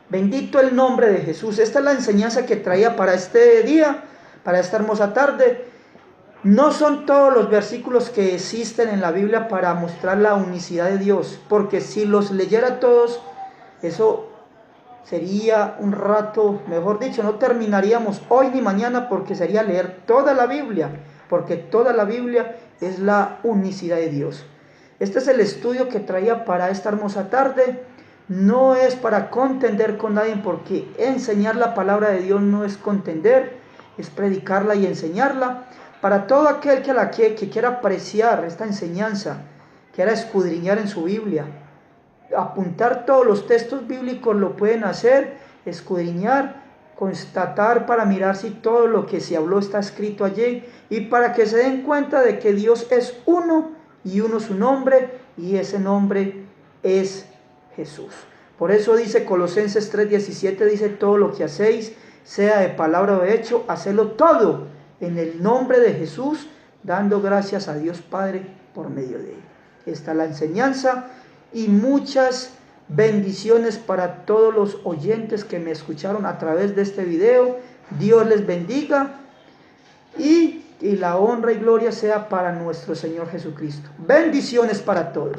Bendito el nombre de Jesús. Esta es la enseñanza que traía para este día, para esta hermosa tarde. No son todos los versículos que existen en la Biblia para mostrar la unicidad de Dios, porque si los leyera todos, eso sería un rato, mejor dicho, no terminaríamos hoy ni mañana, porque sería leer toda la Biblia, porque toda la Biblia es la unicidad de Dios. Este es el estudio que traía para esta hermosa tarde. No es para contender con nadie, porque enseñar la palabra de Dios no es contender, es predicarla y enseñarla. Para todo aquel que quiera apreciar esta enseñanza, quiera escudriñar en su Biblia, apuntar todos los textos bíblicos, lo pueden hacer, escudriñar, constatar para mirar si todo lo que se habló está escrito allí, y para que se den cuenta de que Dios es uno y uno su nombre, y ese nombre es Jesús. Por eso dice Colosenses 3:17, dice: todo lo que hacéis, sea de palabra o de hecho, hacedlo todo en el nombre de Jesús, dando gracias a Dios Padre por medio de él. Esta es la enseñanza, y muchas bendiciones para todos los oyentes que me escucharon a través de este video. Dios les bendiga, y la honra y gloria sea para nuestro Señor Jesucristo. Bendiciones para todos.